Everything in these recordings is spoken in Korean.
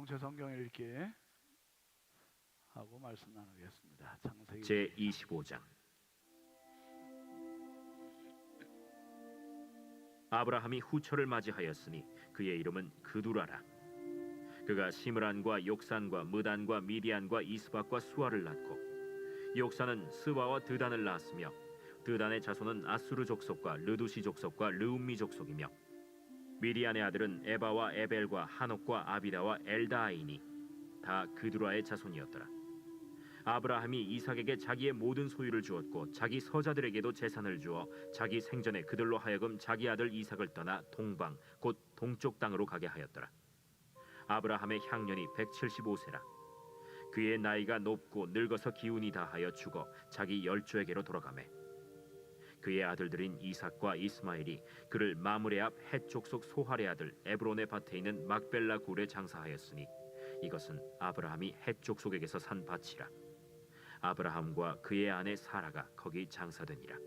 공동체 성경 읽기 하고 말씀 나누겠습니다. 창세기 제 25장. 아브라함이 후처를 맞이하였으니 그의 이름은 그두라라. 그가 시므란과 욕산과 무단과 미디안과 이스박과 수아를 낳고, 욕산은 스바와 드단을 낳았으며 드단의 자손은 아수르 족속과 르두시 족속과 르움미 족속이며, 미디안의 아들은 에바와 에벨과 하녹과 아비다와 엘다아이니 다 그두라의 자손이었더라. 아브라함이 이삭에게 자기의 모든 소유를 주었고 자기 서자들에게도 재산을 주어 자기 생전에 그들로 하여금 자기 아들 이삭을 떠나 동방 곧 동쪽 땅으로 가게 하였더라. 아브라함의 향년이 175세라. 그의 나이가 높고 늙어서 기운이 다하여 죽어 자기 열조에게로 돌아가매, 그의 아들들인 이삭과 이스마엘이 그를 마므레 앞 헷 족속 소할의 아들 에브론의 밭에 있는 막벨라 굴에 장사하였으니 이것은 아브라함이 헷 족속에게서 산 밭이라. 아브라함과 그의 아내 사라가 거기 장사되니라.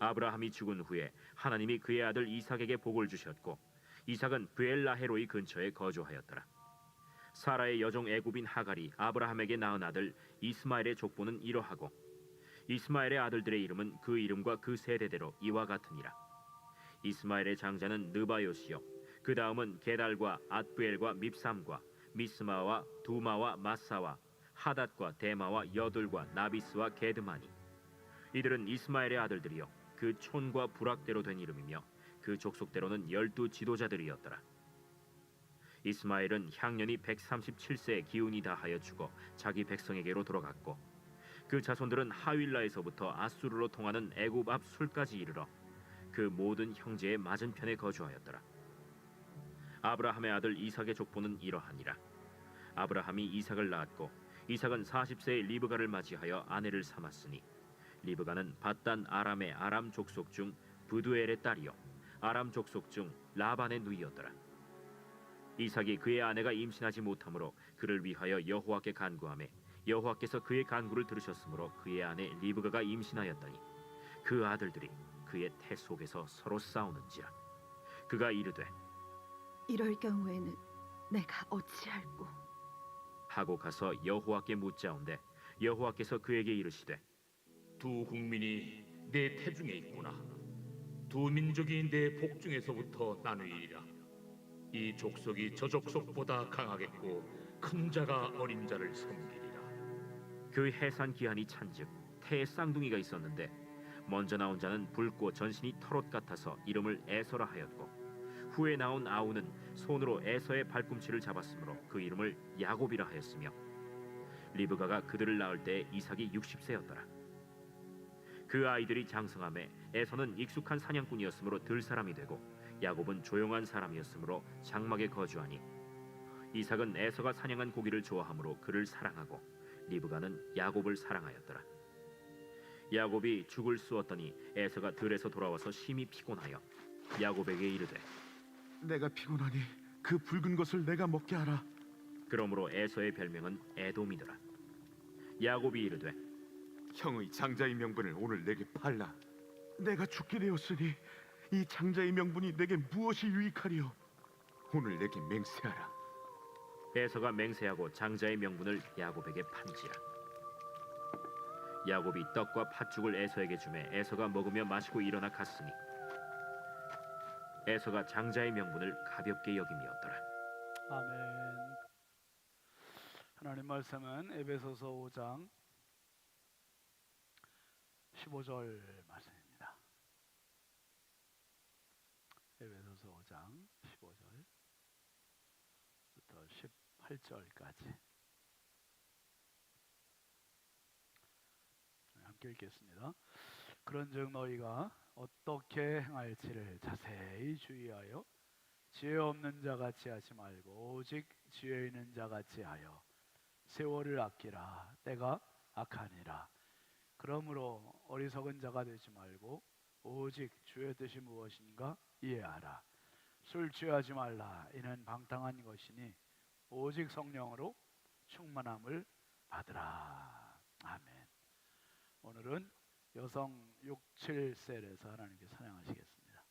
아브라함이 죽은 후에 하나님이 그의 아들 이삭에게 복을 주셨고, 이삭은 브엘라헤로이 근처에 거주하였더라. 사라의 여종 애굽인 하갈이 아브라함에게 낳은 아들 이스마엘의 족보는 이러하고, 이스마엘의 아들들의 이름은 그 이름과 그 세대대로 이와 같으니라. 이스마엘의 장자는 느바요시요, 그 다음은 게달과 앗부엘과 밉삼과 미스마와 두마와 마사와 하닷과 데마와 여둘과 나비스와 게드마니. 이들은 이스마엘의 아들들이요 그 촌과 부락대로 된 이름이며 그 족속대로는 12 지도자들이었더라. 이스마엘은 향년이 137세에 기운이 다하여 죽어 자기 백성에게로 돌아갔고, 그 자손들은 하윌라에서부터 아수르로 통하는 애굽 앞 술까지 이르러 그 모든 형제의 맞은편에 거주하였더라. 아브라함의 아들 이삭의 족보는 이러하니라. 아브라함이 이삭을 낳았고, 이삭은 40세에 리브가를 맞이하여 아내를 삼았으니, 리브가는 밧단 아람의 아람 족속 중 브두엘의 딸이요 아람 족속 중 라반의 누이였더라. 이삭이 그의 아내가 임신하지 못하므로 그를 위하여 여호와께 간구하매, 여호와께서 그의 간구를 들으셨으므로 그의 아내 리브가가 임신하였더니 그 아들들이 그의 태 속에서 서로 싸우는지라. 그가 이르되 이럴 경우에는 내가 어찌할꼬? 하고 가서 여호와께 묻자온데, 여호와께서 그에게 이르시되 두 국민이 내 태중에 있구나. 두 민족이 내 복중에서부터 나누리라. 이 족속이 저 족속보다 강하겠고 큰 자가 어린 자를 섬기리라. 그 해산 기한이 찬즉 태에 쌍둥이가 있었는데, 먼저 나온 자는 붉고 전신이 털옷 같아서 이름을 에서라 하였고, 후에 나온 아우는 손으로 에서의 발꿈치를 잡았으므로 그 이름을 야곱이라 하였으며, 리브가가 그들을 낳을 때 이삭이 60세였더라. 그 아이들이 장성함에 에서는 익숙한 사냥꾼이었으므로 들사람이 되고, 야곱은 조용한 사람이었으므로 장막에 거주하니, 이삭은 에서가 사냥한 고기를 좋아하므로 그를 사랑하고, 리브가는 야곱을 사랑하였더라. 야곱이 죽을 쑤었더니 에서가 들에서 돌아와서 심히 피곤하여 야곱에게 이르되 내가 피곤하니 그 붉은 것을 내가 먹게 하라. 그러므로 에서의 별명은 에돔이더라. 야곱이 이르되 형의 장자의 명분을 오늘 내게 팔라. 내가 죽게 되었으니 이 장자의 명분이 내게 무엇이 유익하리요? 오늘 내게 맹세하라. 에서가 맹세하고 장자의 명분을 야곱에게 판지라. 야곱이 떡과 팥죽을 에서에게 주매 에서가 먹으며 마시고 일어나 갔으니, 에서가 장자의 명분을 가볍게 여김이었더라. 아멘. 하나님 말씀은 에베소서 5장 15절 말씀입니다. 에베소서 5장 15절부터 18절까지 함께 읽겠습니다. 그런즉 너희가 어떻게 행할지를 자세히 주의하여 지혜 없는 자같이 하지 말고 오직 지혜 있는 자같이 하여 세월을 아끼라. 때가 악하니라. 그러므로 어리석은 자가 되지 말고 오직 주의 뜻이 무엇인가 이해하라. 술 취하지 말라. 이는 방탕한 것이니 오직 성령으로 충만함을 받으라. 아멘. 오늘은 여성 6, 7셀에서 하나님께 찬양하시겠습니다.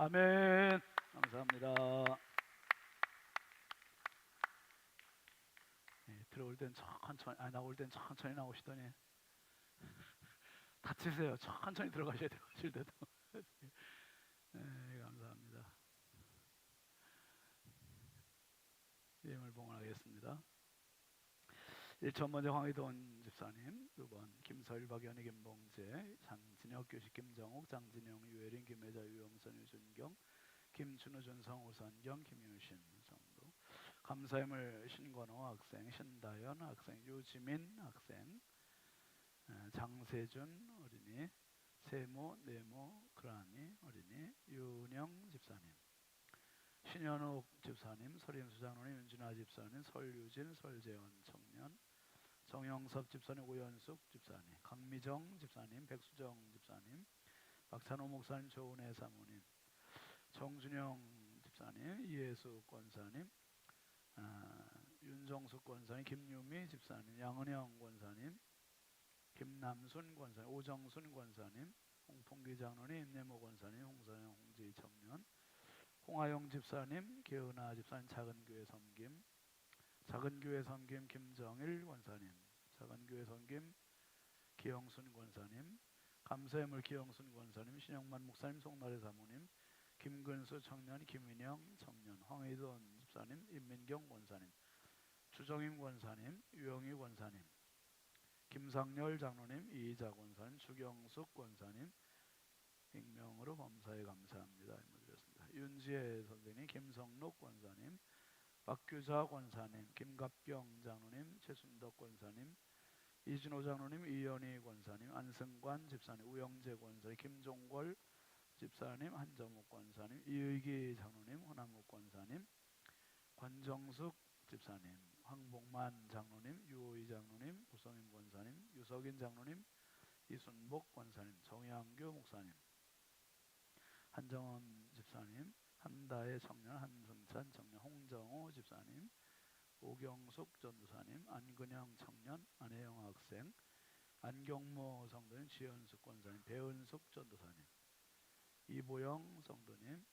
아멘. 감사합니다. 네, 들어올 땐 천천히, 나올 땐 천천히 나오시더니 다치세요. 천천히 들어가셔야 돼요. 쉴 때도. 네, 감사합니다. 예물 봉헌하겠습니다. 1천 먼저 황희돈 집사님, 2번 김서일, 박연희, 김봉재, 장진혁, 교식, 김정욱, 장진영, 유혜린, 김혜자, 유영선, 유준경, 김준우, 준성, 우선경, 김유신 성도. 감사함을 신건호 학생, 신다연 학생, 유지민 학생, 장세준 어린이, 세모, 네모, 그라니 어린이, 윤영 집사님, 신현욱 집사님, 설인수 장로님, 윤진아 집사님, 설유진, 설재원 청년, 정영섭 집사님, 오연숙 집사님, 강미정 집사님, 백수정 집사님, 박찬호 목사님, 조은혜 사모님, 정준영 집사님, 이예수 권사님, 윤정숙 권사님, 김유미 집사님, 양은영 권사님, 김남순 권사님, 오정순 권사님, 홍풍기 장로님, 임내모 권사님, 홍선영, 홍지 청년, 홍하영 집사님, 개은아 집사님, 작은교회 섬김, 작은교회 섬김, 김정일 권사님, 작은교회 섬김, 기영순 권사님, 감사의물 기영순 권사님, 신영만 목사님, 송나래 사모님, 김근수 청년, 김인영 청년, 황희돈 집사님, 임민경 권사님, 주정임 권사님, 유영희 권사님, 김상열 장로님, 이희자 권사님, 주경숙 권사님, 익명으로 범사에 감사합니다. 드렸습니다. 윤지혜 선생님, 김성록 권사님, 박규자 권사님, 김갑경 장로님, 최순덕 권사님, 이진호 장로님, 이연희 권사님, 안승관 집사님, 우영재 권사님, 김종걸 집사님, 한정욱 권사님, 이의기 장로님, 호남욱 권사님, 관정숙 집사님, 황복만 장로님, 유호희 장로님, 구성임 권사님, 유석인 장로님, 이순복 권사님, 정양교 목사님, 한정원 집사님, 한다의 청년, 한승찬 청년, 홍정호 집사님, 오경숙 전도사님, 안근영 청년, 안혜영 학생, 안경모 성도님, 지현숙 권사님, 배은숙 전도사님, 이보영 성도님,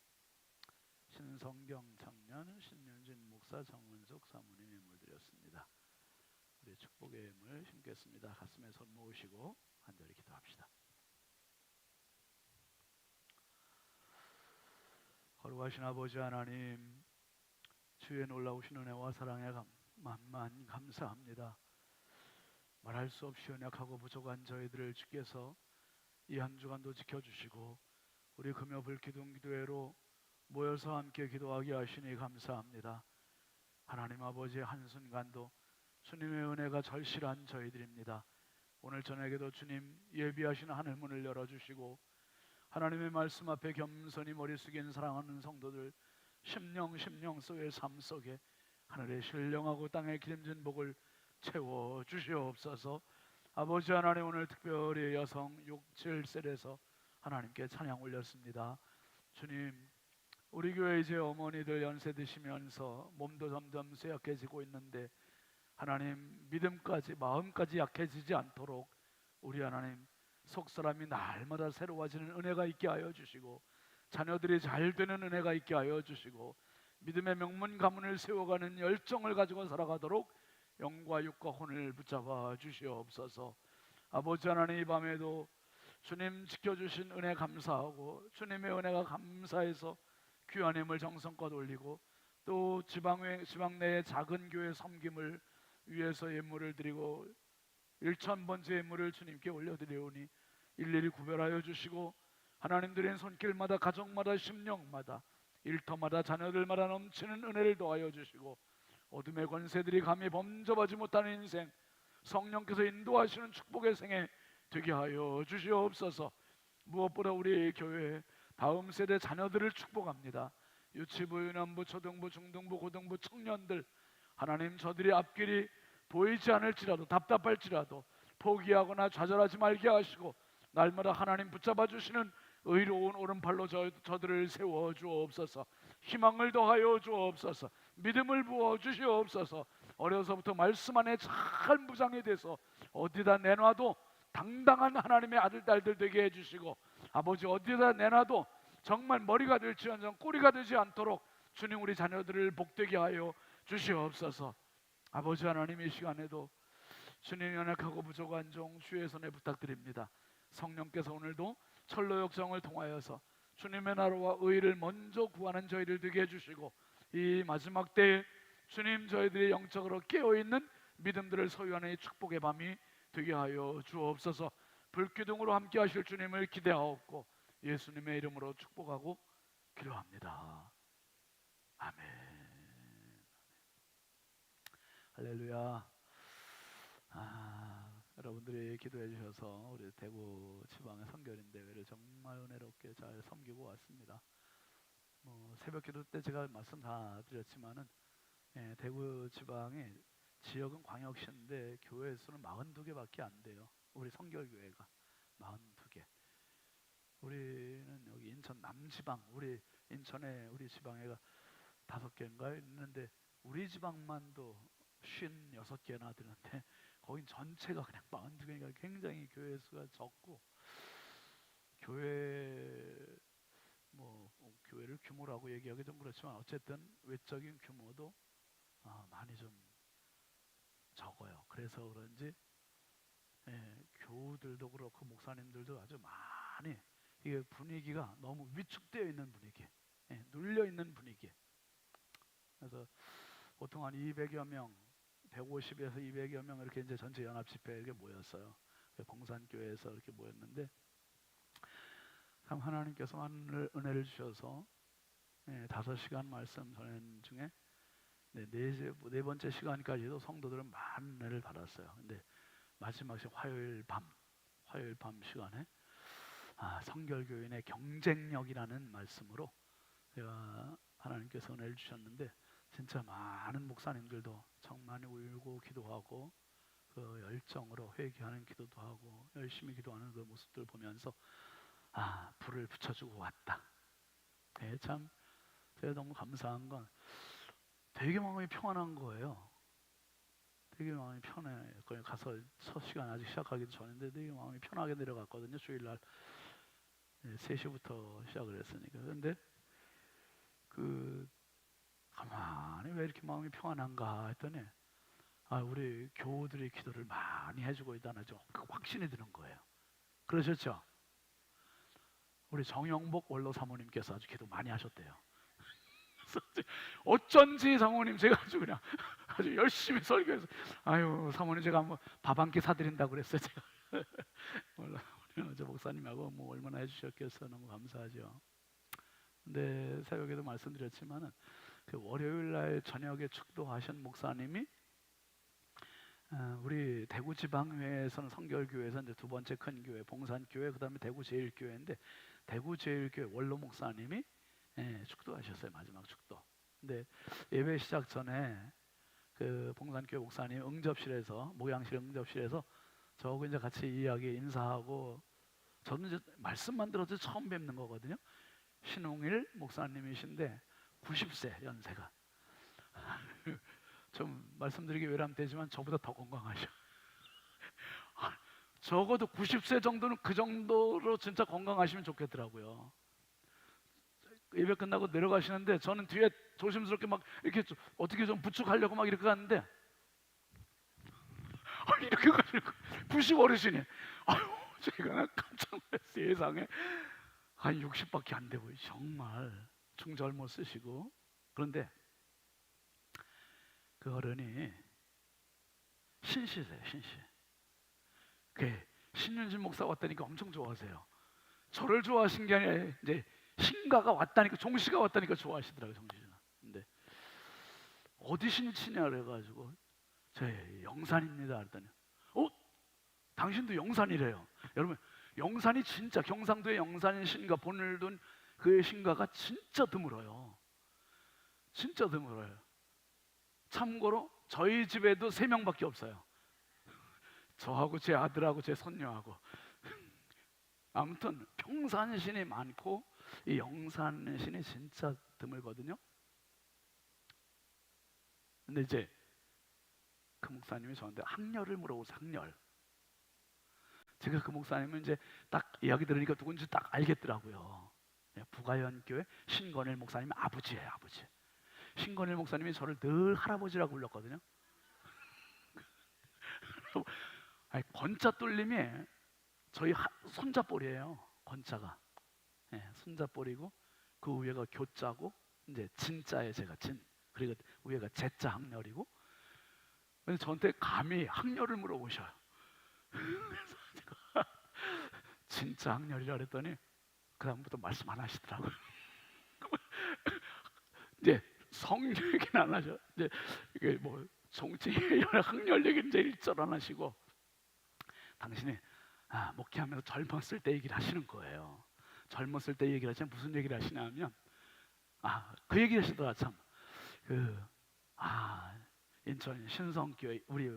신성경 청년, 신윤진 목사, 정은숙 사모님 예물 드렸습니다. 우리 축복의 예물 심겠습니다. 가슴에 손 모으시고 간절히 기도합시다. 거룩하신 아버지 하나님, 주의 놀라우신 은혜와 사랑에 만만 감사합니다. 말할 수 없이 연약하고 부족한 저희들을 주께서 이 한 주간도 지켜주시고 우리 금요 불기둥 기도회로 모여서 함께 기도하게 하시니 감사합니다. 하나님 아버지의 한순간도 주님의 은혜가 절실한 저희들입니다. 오늘 저녁에도 주님 예비하신 하늘문을 열어주시고 하나님의 말씀 앞에 겸손히 머리 숙인 사랑하는 성도들 심령 속의 삶 속에 하늘의 신령하고 땅에 기름진 복을 채워 주시옵소서. 아버지 하나님, 오늘 특별히 여성 6, 7셀에서 하나님께 찬양 올렸습니다. 주님, 우리 교회 이제 어머니들 연세 드시면서 몸도 점점 쇠약해지고 있는데 하나님, 믿음까지 마음까지 약해지지 않도록 우리 하나님 속사람이 날마다 새로워지는 은혜가 있게 하여 주시고 자녀들이 잘 되는 은혜가 있게 하여 주시고 믿음의 명문 가문을 세워가는 열정을 가지고 살아가도록 영과 육과 혼을 붙잡아 주시옵소서. 아버지 하나님, 이 밤에도 주님 지켜주신 은혜 감사하고 주님의 은혜가 감사해서 귀한 예물 정성껏 올리고 또 지방 내의 작은 교회 섬김을 위해서 예물을 드리고 1,000번째 예물을 주님께 올려드리오니 일일이 구별하여 주시고 하나님 드린 손길마다 가정마다 심령마다 일터마다 자녀들마다 넘치는 은혜를 더하여 주시고 어둠의 권세들이 감히 범접하지 못하는 인생 성령께서 인도하시는 축복의 생애 되게 하여 주시옵소서. 무엇보다 우리 교회 다음 세대 자녀들을 축복합니다. 유치부, 유년부, 초등부, 중등부, 고등부 청년들 하나님, 저들이 앞길이 보이지 않을지라도 답답할지라도 포기하거나 좌절하지 말게 하시고 날마다 하나님 붙잡아 주시는 의로운 오른팔로 저들을 세워 주옵소서. 희망을 더하여 주옵소서. 믿음을 부어 주시옵소서. 어려서부터 말씀 안에 잘 무장이 돼서 어디다 내놔도 당당한 하나님의 아들 딸들 되게 해주시고 아버지, 어디다 내놔도 정말 머리가 될지언정 꼬리가 되지 않도록 주님 우리 자녀들을 복되게 하여 주시옵소서. 아버지 하나님, 이 시간에도 주님 연약하고 부족한 종 주의 손에 부탁드립니다. 성령께서 오늘도 철로 역정을 통하여서 주님의 나라와 의를 먼저 구하는 저희들 되게 해주시고, 이 마지막 때에 주님 저희들이 영적으로 깨어있는 믿음들을 소유하는 이 축복의 밤이 되게 하여 주옵소서. 불기둥으로 함께 하실 주님을 기대하옵고 예수님의 이름으로 축복하고 기도합니다. 아멘. 할렐루야. 여러분들이 기도해 주셔서 우리 대구 지방의 선교인 대회를 정말 은혜롭게 잘 섬기고 왔습니다. 새벽 기도 때 제가 말씀 다 드렸지만은, 대구 지방의 지역은 광역시인데 교회 수는 42개밖에 안 돼요. 우리 성결교회가 42개. 우리는 여기 인천 남지방, 우리 인천에 우리 지방에가 5개인가요 있는데, 우리 지방만도 56개나 되는데 거긴 전체가 그냥 42개니까 굉장히 교회 수가 적고, 교회를 규모라고 얘기하기 좀 그렇지만 어쨌든 외적인 규모도 많이 좀 적어요. 그래서 그런지 교우들도 그렇고 목사님들도 아주 많이, 이게 분위기가 너무 위축되어 있는 분위기, 눌려 있는 분위기. 그래서 보통 한 200여 명, 150에서 200여 명 이렇게 이제 전체 연합 집회에 이렇게 모였어요. 봉산교회에서 이렇게 모였는데, 참 하나님께서 많은 은혜를 주셔서 5시간 말씀 전한 중에 네 번째 시간까지도 성도들은 많은 은혜를 받았어요. 근데 마지막 화요일 밤 시간에 성결교인의 경쟁력이라는 말씀으로 제가 하나님께서 은혜를 주셨는데, 진짜 많은 목사님들도 정말 울고 기도하고 그 열정으로 회개하는 기도도 하고 열심히 기도하는 그 모습들 보면서 불을 붙여주고 왔다. 참 제가 너무 감사한 건 되게 마음이 평안한 거예요. 되게 마음이 편해. 거기 가서 첫 시간 아직 시작하기도 전인데 되게 마음이 편하게 내려갔거든요. 주일날 3시부터 시작을 했으니까. 그런데 가만히 왜 이렇게 마음이 평안한가 했더니 우리 교우들이 기도를 많이 해주고 있다는 확신이 드는 거예요. 그러셨죠? 우리 정영복 원로 사모님께서 아주 기도 많이 하셨대요. 어쩐지 사모님 제가 아주 열심히 설교해서, 사모님 제가 한번 밥 한 끼 사드린다고 그랬어요. 제가 원로 사모님 어제 목사님하고 얼마나 해주셨겠어. 너무 감사하죠. 근데 새벽에도 말씀드렸지만은 그 월요일 날 저녁에 축도하신 목사님이 우리 대구 지방회에서는 성결교회에서 이제 두 번째 큰 교회 봉산교회, 그다음에 대구 제일교회인데 대구 제일교회 원로 목사님이 축도하셨어요. 마지막 축도. 근데 예배 시작 전에 그 봉산교회 목사님 목양실 응접실에서 저하고 이제 같이 이야기 인사하고, 저는 이제 말씀만 들어도 처음 뵙는 거거든요. 신웅일 목사님이신데 90세 연세가. 좀 말씀드리기 외람되지만 저보다 더 건강하셔. 적어도 90세 정도는 그 정도로 진짜 건강하시면 좋겠더라고요. 예배 끝나고 내려가시는데 저는 뒤에 조심스럽게 막 이렇게 어떻게 좀 부축하려고 막 이렇게 갔는데 이렇게 가지고 90 어르신이 제가 깜짝 놀랐어요. 세상에 한 60밖에 안 되고 정말 중절모 쓰시고. 그런데 그 어른이 신시세요. 신시. 신윤진 목사 왔다니까 엄청 좋아하세요. 저를 좋아하신 게 아니라 이제 신가가 왔다니까, 종씨가 왔다니까 좋아하시더라고요. 정신이나. 근데 어디 신치냐 그래가지고 저 영산입니다 그랬더니 당신도 영산이래요. 여러분, 영산이 진짜 경상도의 영산 신가, 본을 둔 그의 신가가 진짜 드물어요. 진짜 드물어요. 참고로 저희 집에도 3명밖에 없어요. 저하고 제 아들하고 제 손녀하고. 아무튼 평산신이 많고 이 영산신이 진짜 드물거든요. 근데 이제 그 목사님이 저한테 학렬을 물어보세요. 학렬. 제가 그 목사님은 이제 딱 이야기 들으니까 누군지 딱 알겠더라고요. 부가연교회 신건일 목사님 아버지예요, 아버지. 신건일 목사님이 저를 늘 할아버지라고 불렀거든요. 아니, 권자 뚫림이 저희 손자뻘이에요. 권자가 손자뻘이고 그 위에가 교자고 이제 진자에 제가 진, 그리고 위에가 제자 학렬이고. 근데 저한테 감히 학렬을 물어보셔요. 그래서 제가 진짜 학렬이라 그랬더니 그 다음부터 말씀 안 하시더라고요. 이제 성 얘기는 안 하셔. 이제 이게 뭐 정치 이런 학렬 얘기는 이제 일절 안 하시고, 당신이 목회하면서 젊었을 때 얘기를 하시는 거예요. 젊었을 때 얘기를 하시면 무슨 얘기를 하시냐면 그 얘기를 하시더라. 참 인천 신성교회 우리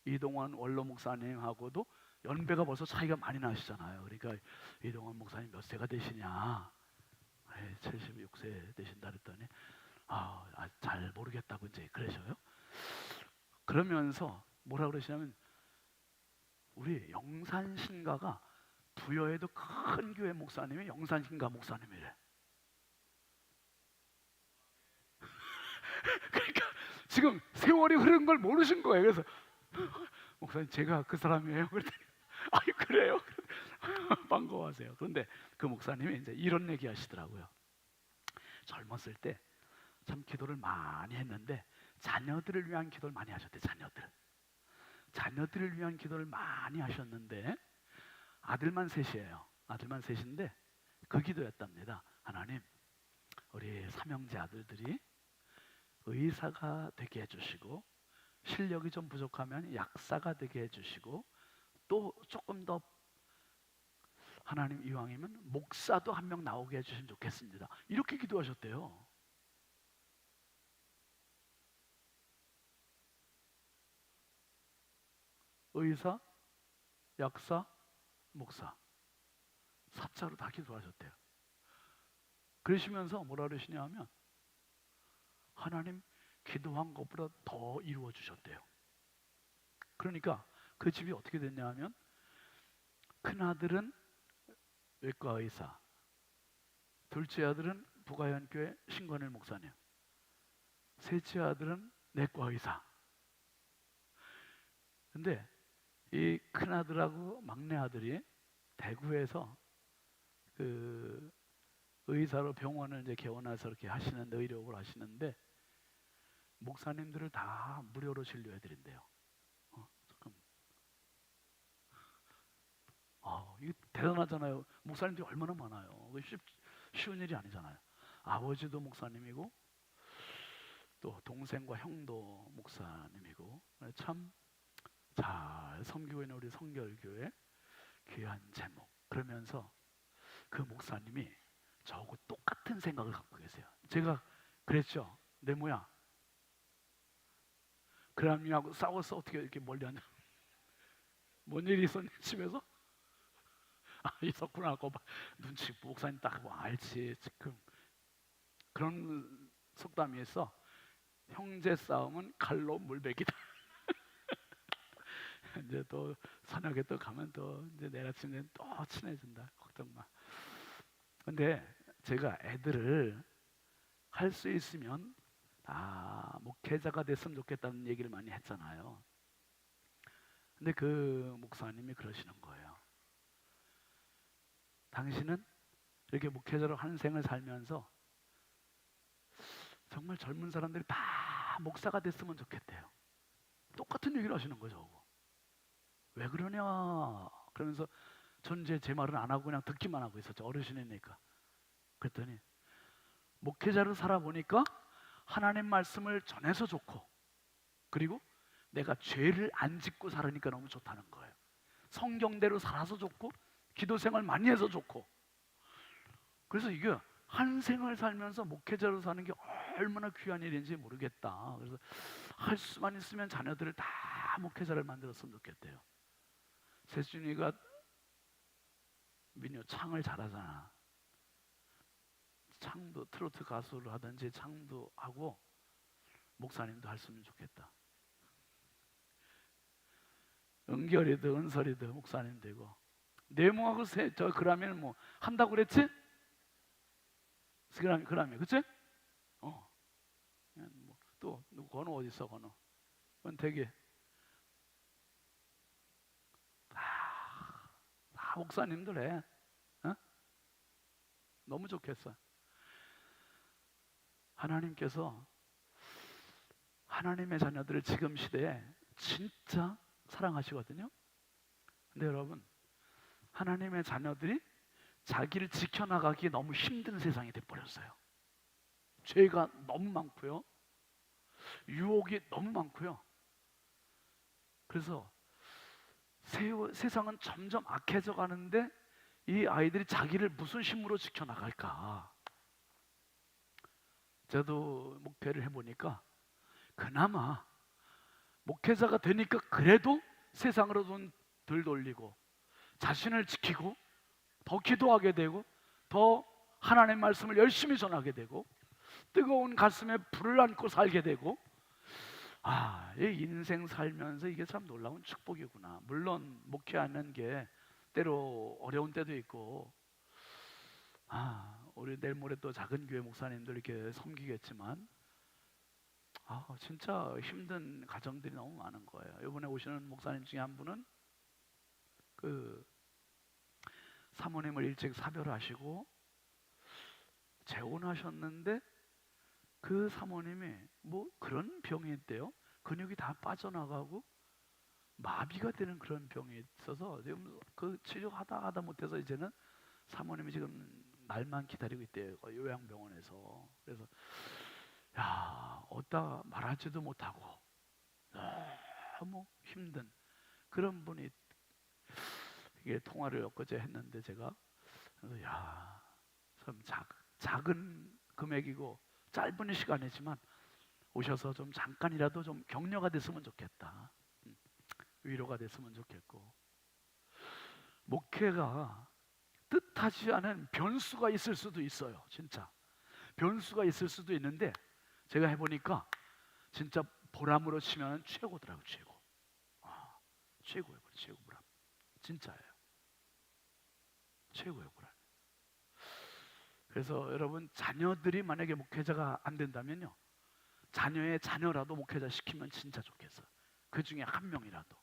이동원 원로 목사님하고도 연배가 벌써 차이가 많이 나시잖아요. 그러니까 이동원 목사님 몇 세가 되시냐? 76세 되신다 그랬더니 잘 모르겠다고 이제 그러셔요. 그러면서 뭐라 그러시냐면 우리 영산신가가 부여에도 큰 교회 목사님이 영산신가 목사님이래. 그러니까 지금 세월이 흐른 걸 모르신 거예요. 그래서 목사님 제가 그 사람이에요. 그랬더니 그래요? 반가워하세요. 그런데 그 목사님이 이제 이런 얘기 하시더라고요. 젊었을 때 참 기도를 많이 했는데 자녀들을 위한 기도를 많이 하셨대. 자녀들을 위한 기도를 많이 하셨는데 아들만 셋이에요. 아들만 셋인데 그 기도였답니다. 하나님, 우리 삼형제 아들들이 의사가 되게 해주시고 실력이 좀 부족하면 약사가 되게 해주시고 또 조금 더 하나님 이왕이면 목사도 한 명 나오게 해주시면 좋겠습니다. 이렇게 기도하셨대요. 의사, 약사, 목사 사자로 다 기도하셨대요. 그러시면서 뭐라 그러시냐 하면 하나님 기도한 것보다 더 이루어 주셨대요. 그러니까 그 집이 어떻게 됐냐 하면 큰아들은 외과 의사, 둘째 아들은 부가연교회 신건일 목사님, 셋째 아들은 내과 의사. 근데 이 큰아들하고 막내 아들이 대구에서 그 의사로 병원을 이제 개원해서 이렇게 하시는데, 의료업을 하시는데 목사님들을 다 무료로 진료해 드린대요. 잠깐만. 이게 대단하잖아요. 목사님들이 얼마나 많아요. 쉬운 일이 아니잖아요. 아버지도 목사님이고 또 동생과 형도 목사님이고 참 잘 섬기고 있는 우리 성결교회 귀한 제목. 그러면서 그 목사님이 저하고 똑같은 생각을 갖고 계세요. 제가 그랬죠. 네모야, 그람이하고 싸워서 어떻게 이렇게 멀리 앉아? 뭔 일이 있었니 집에서? 있었구나 하고 눈치 목사님 딱 알지. 지금 그런 속담이 있어. 형제 싸움은 칼로 물베기다. 이제 또 선하게 또 가면 또 이제 내려치면 또 친해진다. 걱정 마. 근데 제가 애들을 할 수 있으면 목회자가 됐으면 좋겠다는 얘기를 많이 했잖아요. 근데 그 목사님이 그러시는 거예요. 당신은 이렇게 목회자로 한 생을 살면서 정말 젊은 사람들이 다 목사가 됐으면 좋겠대요. 똑같은 얘기를 하시는 거죠. 왜 그러냐 그러면서 전 이제 제 말은 안 하고 그냥 듣기만 하고 있었죠. 어르신이니까. 그랬더니 목회자로 살아보니까 하나님 말씀을 전해서 좋고, 그리고 내가 죄를 안 짓고 살으니까 너무 좋다는 거예요. 성경대로 살아서 좋고 기도 생활 많이 해서 좋고. 그래서 이게 한 생을 살면서 목회자로 사는 게 얼마나 귀한 일인지 모르겠다. 그래서 할 수만 있으면 자녀들을 다 목회자를 만들었으면 좋겠대요. 세준이가 민요 창을 잘하잖아. 창도 트로트 가수를 하든지 창도 하고 목사님도 했으면 좋겠다. 은결이도 은설이도 목사님 되고, 네모하고 저 그러면 뭐 한다고 그랬지? 그라미, 그치? 또 누구 건우 어디 있어? 건우. 은택이. 다 목사님들 해. 어? 너무 좋겠어. 하나님께서 하나님의 자녀들을 지금 시대에 진짜 사랑하시거든요. 근데 여러분, 하나님의 자녀들이 자기를 지켜나가기 너무 힘든 세상이 돼버렸어요. 죄가 너무 많고요, 유혹이 너무 많고요. 그래서 세상은 점점 악해져 가는데 이 아이들이 자기를 무슨 힘으로 지켜나갈까? 저도 목회를 해보니까 그나마 목회자가 되니까 그래도 세상으로 돈 덜 돌리고 자신을 지키고 더 기도하게 되고 더 하나님의 말씀을 열심히 전하게 되고 뜨거운 가슴에 불을 안고 살게 되고, 이 인생 살면서 이게 참 놀라운 축복이구나. 물론 목회하는 게 때로 어려운 때도 있고, 우리 내일 모레 또 작은 교회 목사님들 이렇게 섬기겠지만 진짜 힘든 가정들이 너무 많은 거예요. 이번에 오시는 목사님 중에 한 분은 그 사모님을 일찍 사별하시고 재혼하셨는데 그 사모님이 뭐 그런 병이 있대요. 근육이 다 빠져나가고 마비가 되는 그런 병이 있어서 지금 그 치료하다 못해서 이제는 사모님이 지금 날만 기다리고 있대요, 요양병원에서. 그래서 어디다 말하지도 못하고 너무 힘든 그런 분이 이게 통화를 엊그제 했는데 제가 그래서 참 작은 금액이고 짧은 시간이지만 오셔서 좀 잠깐이라도 좀 격려가 됐으면 좋겠다, 위로가 됐으면 좋겠고. 목회가 뜻하지 않은 변수가 있을 수도 있어요. 진짜 변수가 있을 수도 있는데 제가 해보니까 진짜 보람으로 치면 최고더라고요. 최고예요. 최고 보람. 진짜예요. 최고의 보람. 그래서 여러분, 자녀들이 만약에 목회자가 안 된다면요, 자녀의 자녀라도 목회자 시키면 진짜 좋겠어요. 그 중에 한 명이라도.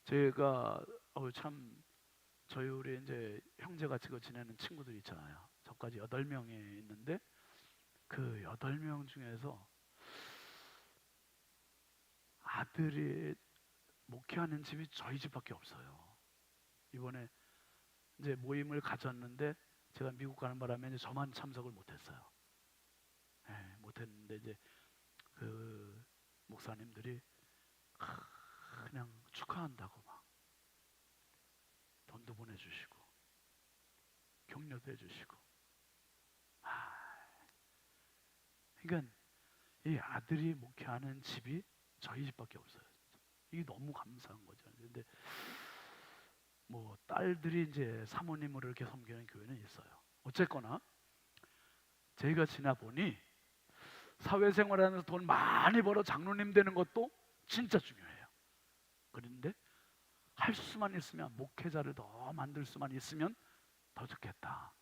제가 참 저희 우리 이제 형제같이 지내는 친구들 있잖아요. 저까지 8명이 있는데 그 8명 중에서 아들이 목회하는 집이 저희 집밖에 없어요. 이번에 이제 모임을 가졌는데 제가 미국 가는 바람에 이제 저만 참석을 못했어요. 못했는데 이제 그 목사님들이 그냥 축하한다고 막 돈도 보내주시고 격려도 해주시고. 그러니까 이 아들이 목회하는 집이 저희 집밖에 없어요. 이게 너무 감사한 거죠. 근데 뭐 딸들이 이제 사모님으로 이렇게 섬기는 교회는 있어요. 어쨌거나 저희가 지나 보니 사회생활하면서 돈 많이 벌어 장로님 되는 것도 진짜 중요해요. 그런데 할 수만 있으면, 목회자를 더 만들 수만 있으면 더 좋겠다.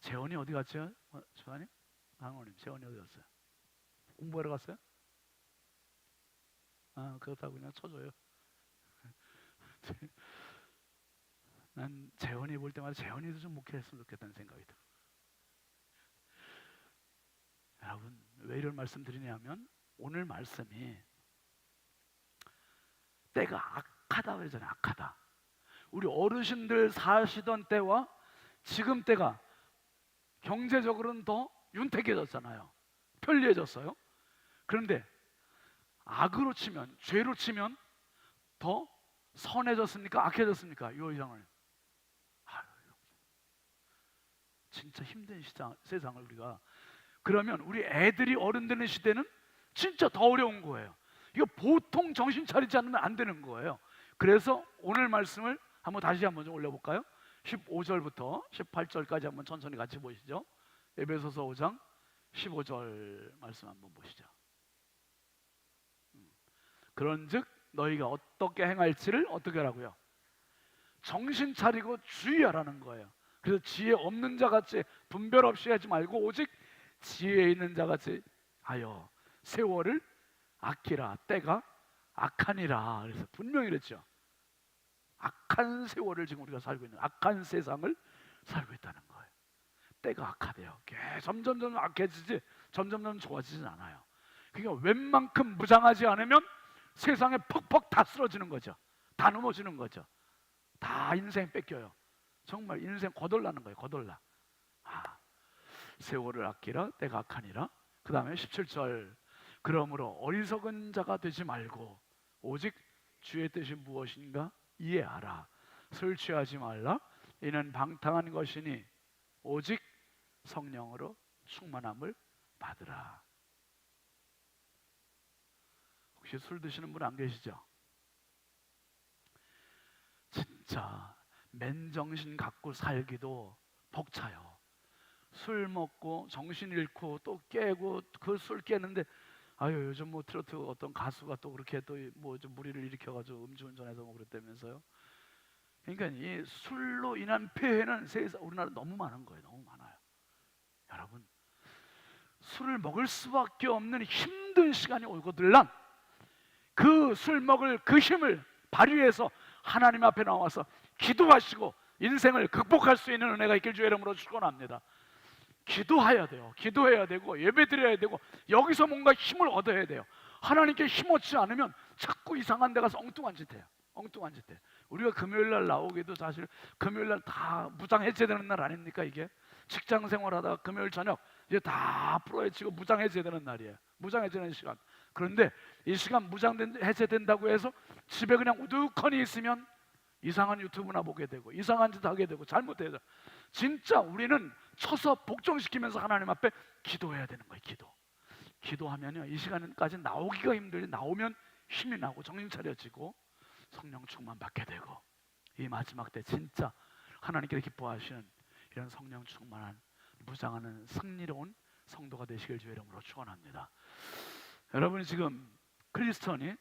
재원이 어디 갔죠? 주사님? 장로님, 재원이 어디 갔어요? 공부하러 갔어요? 그렇다고 그냥 쳐줘요. 난 재원이 볼 때마다 재원이도 좀 목회했으면 좋겠다는 생각이 들어요. 여러분, 왜 이런 말씀 드리냐면 오늘 말씀이 때가 악하다 그러잖아요. 악하다. 우리 어르신들 사시던 때와 지금 때가 경제적으로는 더 윤택해졌잖아요. 편리해졌어요. 그런데 악으로 치면, 죄로 치면 더 선해졌습니까? 악해졌습니까? 요 이상을. 진짜 힘든 세상을 우리가. 그러면 우리 애들이 어른 되는 시대는 진짜 더 어려운 거예요. 이거 보통 정신 차리지 않으면 안 되는 거예요. 그래서 오늘 말씀을 다시 한번 좀 올려볼까요? 15절부터 18절까지 한번 천천히 같이 보시죠. 에베소서 5장 15절 말씀 한번 보시죠. 그런즉 너희가 어떻게 행할지를 어떻게 하라고요? 정신 차리고 주의하라는 거예요. 그래서 지혜 없는 자 같이 분별 없이 하지 말고 오직 지혜 있는 자 같이 하여 세월을 아끼라. 때가 악하니라. 그래서 분명히 그랬죠. 악한 세월을 지금 우리가 살고 있는, 악한 세상을 살고 있다는 거예요. 때가 악하대요. 점점 악해지지 점점 좋아지진 않아요. 그러니까 웬만큼 무장하지 않으면 세상에 퍽퍽 다 쓰러지는 거죠. 다 넘어지는 거죠. 다 인생 뺏겨요. 정말 인생 거덜나는 거예요. 거덜나. 세월을 아끼라. 때가 악하니라. 그 다음에 17절, 그러므로 어리석은 자가 되지 말고 오직 주의 뜻이 무엇인가 이해하라. 술 취하지 말라. 이는 방탕한 것이니 오직 성령으로 충만함을 받으라. 혹시 술 드시는 분 안 계시죠? 진짜 맨정신 갖고 살기도 벅차요. 술 먹고 정신 잃고 또 깨고, 그 술 깨는데 아유 요즘 뭐 트로트 어떤 가수가 또 그렇게 또 뭐 좀 무리를 일으켜가지고 음주운전해서 뭐 그랬다면서요. 그러니까 이 술로 인한 폐해는 세상 우리나라 너무 많은 거예요. 너무 많아요. 여러분, 술을 먹을 수밖에 없는 힘든 시간이 오거들란 그 술 먹을 그 힘을 발휘해서 하나님 앞에 나와서 기도하시고 인생을 극복할 수 있는 은혜가 있길 주의 이름으로 축원합니다. 기도해야 돼요. 기도해야 되고 예배드려야 되고 여기서 뭔가 힘을 얻어야 돼요. 하나님께 힘 얻지 않으면 자꾸 이상한 데 가서 엉뚱한 짓 해요. 엉뚱한 짓 해요. 우리가 금요일날 나오기도 사실 금요일날 다 무장 해제되는 날 아닙니까? 이게 직장 생활하다가 금요일 저녁 이제 다 풀어헤치고 무장 해제되는 날이에요. 무장 해제되는 시간. 그런데 이 시간 무장 해제된다고 해서 집에 그냥 우두커니 있으면 이상한 유튜브나 보게 되고 이상한 짓 하게 되고 잘못해서 진짜 우리는 쳐서 복종시키면서 하나님 앞에 기도해야 되는 거예요. 기도하면요 이 시간까지 나오기가 힘들지 나오면 힘이 나고 정신 차려지고 성령 충만 받게 되고 이 마지막 때 진짜 하나님께서 기뻐하시는 이런 성령 충만한 무장하는 승리로운 성도가 되시길 주의 이름으로 축원합니다. 여러분이 지금 크리스천이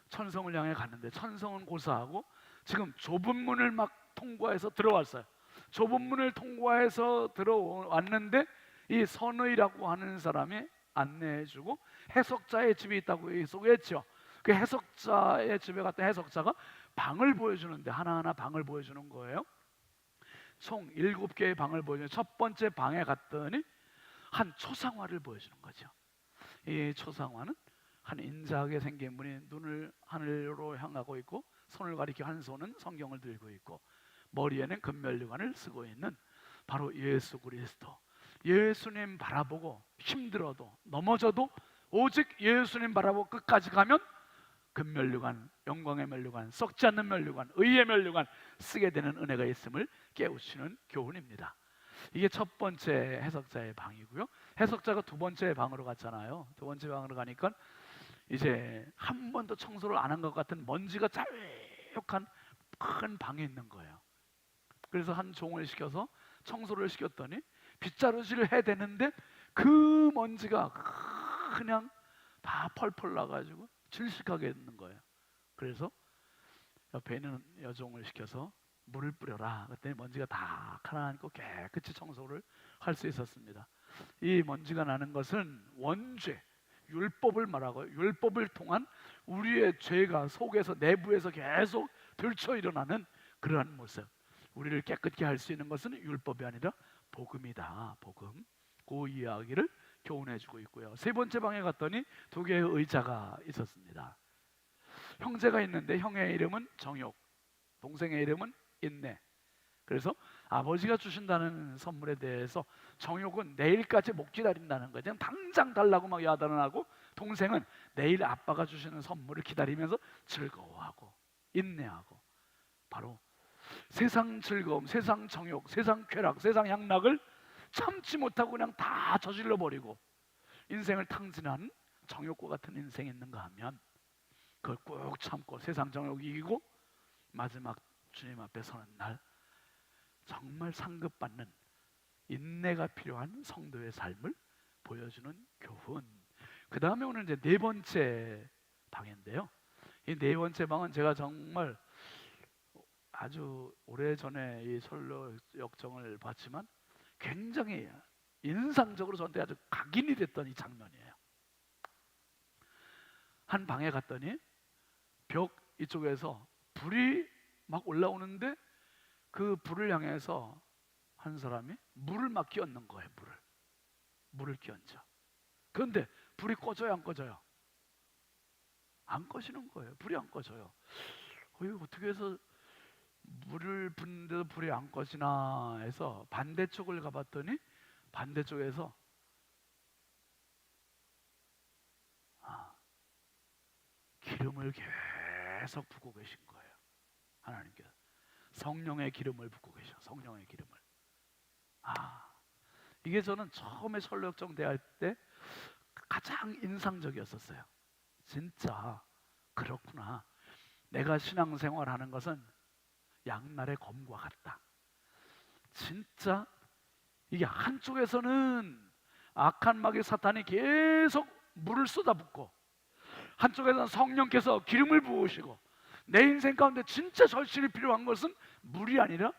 천성을 향해 갔는데 천성은 고사하고 지금 좁은 문을 막 통과해서 들어왔어요. 좁은 문을 통과해서 들어왔는데 이 선의라고 하는 사람이 안내해주고 해석자의 집이 있다고 소개했죠. 그 해석자의 집에 갔던 해석자가 방을 보여주는데 하나하나 방을 보여주는 거예요. 총 7개의 방을 보여주는 첫 번째 방에 갔더니 한 초상화를 보여주는 거죠. 이 초상화는 한 인자하게 생긴 분이 눈을 하늘로 향하고 있고 손을 가리켜 한 손은 성경을 들고 있고 머리에는 금면류관을 쓰고 있는 바로 예수 그리스도. 예수님 바라보고 힘들어도 넘어져도 오직 예수님 바라보고 끝까지 가면 금면류관, 영광의 면류관, 썩지 않는 면류관, 의의 면류관 쓰게 되는 은혜가 있음을 깨우치는 교훈입니다. 이게 첫 번째 해석자의 방이고요. 해석자가 두 번째 방으로 갔잖아요. 두 번째 방으로 가니까 이제 한 번도 청소를 안 한 것 같은 먼지가 자욱한 큰 방에 있는 거예요. 그래서 한 종을 시켜서 청소를 시켰더니 빗자루질을 해야 되는데 그 먼지가 그냥 다 펄펄 나가지고 질식하게 있는 거예요. 그래서 옆에 있는 여종을 시켜서 물을 뿌려라. 그랬더니 먼지가 다 가라앉고 깨끗이 청소를 할 수 있었습니다. 이 먼지가 나는 것은 원죄, 율법을 말하고 율법을 통한 우리의 죄가 속에서 내부에서 계속 들쳐 일어나는 그러한 모습. 우리를 깨끗게 할 수 있는 것은 율법이 아니라 복음이다. 복음. 그 이야기를 교훈해주고 있고요. 세 번째 방에 갔더니 두 개의 의자가 있었습니다. 형제가 있는데 형의 이름은 정욕, 동생의 이름은 인내. 그래서 아버지가 주신다는 선물에 대해서 정욕은 내일까지 못 기다린다는 거예요. 당장 달라고 막 야단을 하고, 동생은 내일 아빠가 주시는 선물을 기다리면서 즐거워하고 인내하고, 바로 세상 즐거움, 세상 정욕, 세상 쾌락, 세상 향락을 참지 못하고 그냥 다 저질러 버리고 인생을 탕진한 정욕과 같은 인생이 있는가 하면 그걸 꾹 참고 세상 정욕 이기고 마지막 주님 앞에 서는 날 정말 상급받는 인내가 필요한 성도의 삶을 보여주는 교훈. 그 다음에 오늘 이제 네 번째 방인데요. 이 네 번째 방은 제가 정말 아주 오래전에 이 선로 역정을 봤지만 굉장히 인상적으로 저한테 아주 각인이 됐던 이 장면이에요. 한 방에 갔더니 벽 이쪽에서 불이 막 올라오는데 그 불을 향해서 한 사람이 물을 막 끼얹는 거예요. 물을 끼얹어. 그런데 불이 꺼져요, 안 꺼져요? 안 꺼지는 거예요. 불이 안 꺼져요. 이거 어떻게 해서 물을 붓는데도 불이 안 꺼지나 해서 반대쪽을 가봤더니 반대쪽에서 기름을 계속 붓고 계신 거예요. 하나님께서 성령의 기름을 붓고 계셔. 성령의 기름을. 이게 저는 처음에 설역정 대할 때 가장 인상적이었었어요. 진짜 그렇구나. 내가 신앙생활하는 것은 양날의 검과 같다. 진짜 이게 한쪽에서는 악한 마귀 사탄이 계속 물을 쏟아붓고 한쪽에서는 성령께서 기름을 부으시고 내 인생 가운데 진짜 절실히 필요한 것은 물이 아니라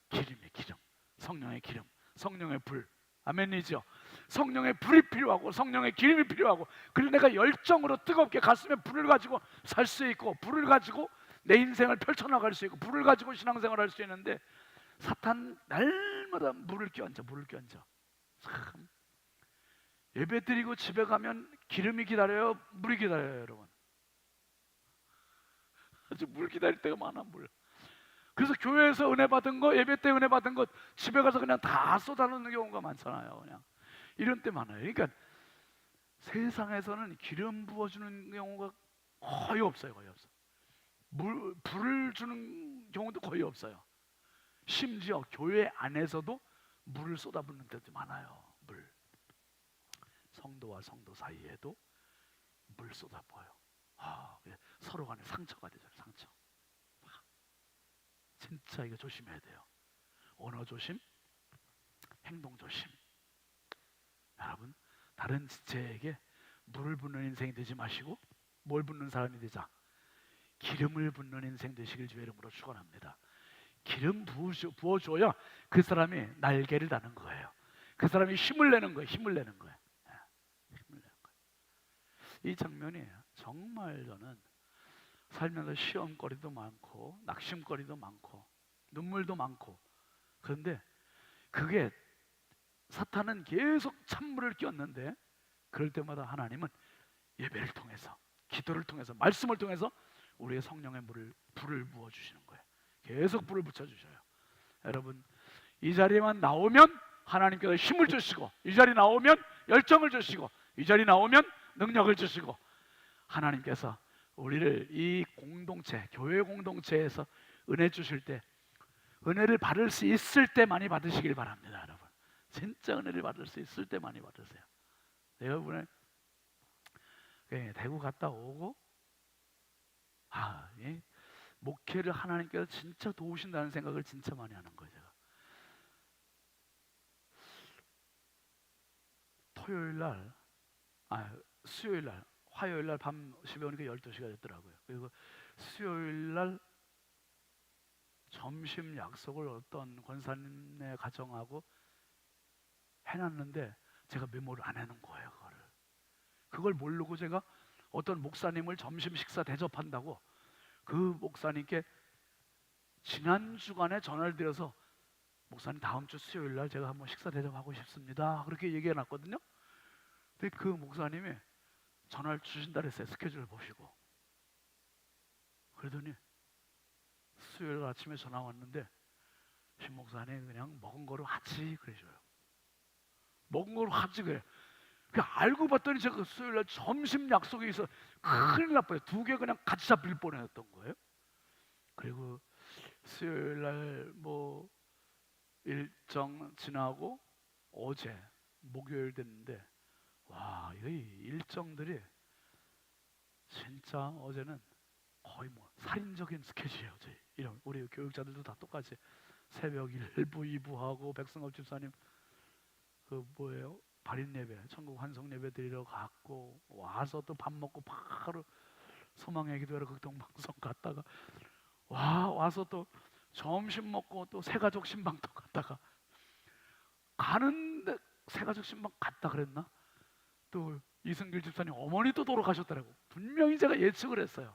기름이에요. 기름. 성령의 기름. 성령의 불. 아멘이죠. 성령의 불이 필요하고 성령의 기름이 필요하고 그리고 내가 열정으로 뜨겁게 가슴에 불을 가지고 살 수 있고 불을 가지고 내 인생을 펼쳐나갈 수 있고 불을 가지고 신앙생활을 할 수 있는데 사탄 날마다 물을 끼얹어. 참 예배 드리고 집에 가면 기름이 기다려요? 물이 기다려요? 여러분? 아주 물 기다릴 때가 많아. 물. 그래서 교회에서 은혜 받은 거, 예배 때 은혜 받은 거 집에 가서 그냥 다 쏟아놓는 경우가 많잖아요. 그냥 이런 때 많아요. 그러니까 세상에서는 기름 부어주는 경우가 거의 없어요. 거의 없어. 불을 주는 경우도 거의 없어요. 심지어 교회 안에서도 물을 쏟아붓는 때도 많아요. 물. 성도와 성도 사이에도 물 쏟아부어요. 서로 간에 상처가 되잖아요. 상처. 진짜 이거 조심해야 돼요. 언어 조심, 행동 조심. 여러분, 다른 지체에게 물을 붓는 인생이 되지 마시고 뭘 붓는 사람이 되자. 기름을 붓는 인생 되시길 주의 이름으로 축원합니다. 기름 부어줘야 그 사람이 날개를 다는 거예요. 그 사람이 힘을 내는 거예요. 힘을 내는 거예요. 이 장면이 정말 저는 살면서 시험거리도 많고 낙심거리도 많고 눈물도 많고 그런데 그게 사탄은 계속 찬물을 끼얹는데 그럴 때마다 하나님은 예배를 통해서 기도를 통해서 말씀을 통해서 우리의 성령의 불을 부어주시는 거예요. 계속 불을 붙여주셔요. 여러분 이 자리에만 나오면 하나님께서 힘을 주시고 이 자리 나오면 열정을 주시고 이 자리 나오면 능력을 주시고 하나님께서 우리를 이 공동체, 교회 공동체에서 은혜 주실 때 은혜를 받을 수 있을 때 많이 받으시길 바랍니다. 여러분 진짜 은혜를 받을 수 있을 때 많이 받으세요. 내가 이번에 대구 갔다 오고 목회를 하나님께서 진짜 도우신다는 생각을 진짜 많이 하는 거예요. 제가 수요일날 화요일날 밤 집에 오니까 12시가 됐더라고요. 그리고 수요일날 점심 약속을 어떤 권사님네 가정하고 해놨는데 제가 메모를 안 해놓은 거예요. 그걸 모르고 제가 어떤 목사님을 점심 식사 대접한다고 그 목사님께 지난 주간에 전화를 드려서 목사님 다음 주 수요일날 제가 한번 식사 대접하고 싶습니다. 그렇게 얘기해놨거든요. 근데 그 목사님이 전화를 주신다 그랬어요. 스케줄을 보시고. 그러더니 수요일 아침에 전화 왔는데 신 목사님 그냥 먹은 거로 하지 그러셔요. 먹은 거로 하지 그래. 그냥 알고 봤더니 제가 수요일날 점심 약속이 있어 큰일 날 뻔해요. 2개 그냥 같이 잡힐 뻔했던 거예요. 그리고 수요일날 뭐 일정 지나고 어제 목요일 됐는데 와, 이 일정들이 진짜 어제는 거의 뭐 살인적인 스케줄이에요. 이런 우리 교육자들도 다 똑같이 새벽 1부 2부 하고 백승업 집사님 그 뭐예요? 발인 예배, 천국 환송 예배 드리러 갔고 와서 또 밥 먹고 바로 소망의 기도회로 극동방송 갔다가 와서 또 점심 먹고 또 새가족 신방도 갔다가 가는데 새가족 신방 갔다 그랬나? 또 이승길 집사님 어머니도 돌아가셨더라고. 분명히 제가 예측을 했어요.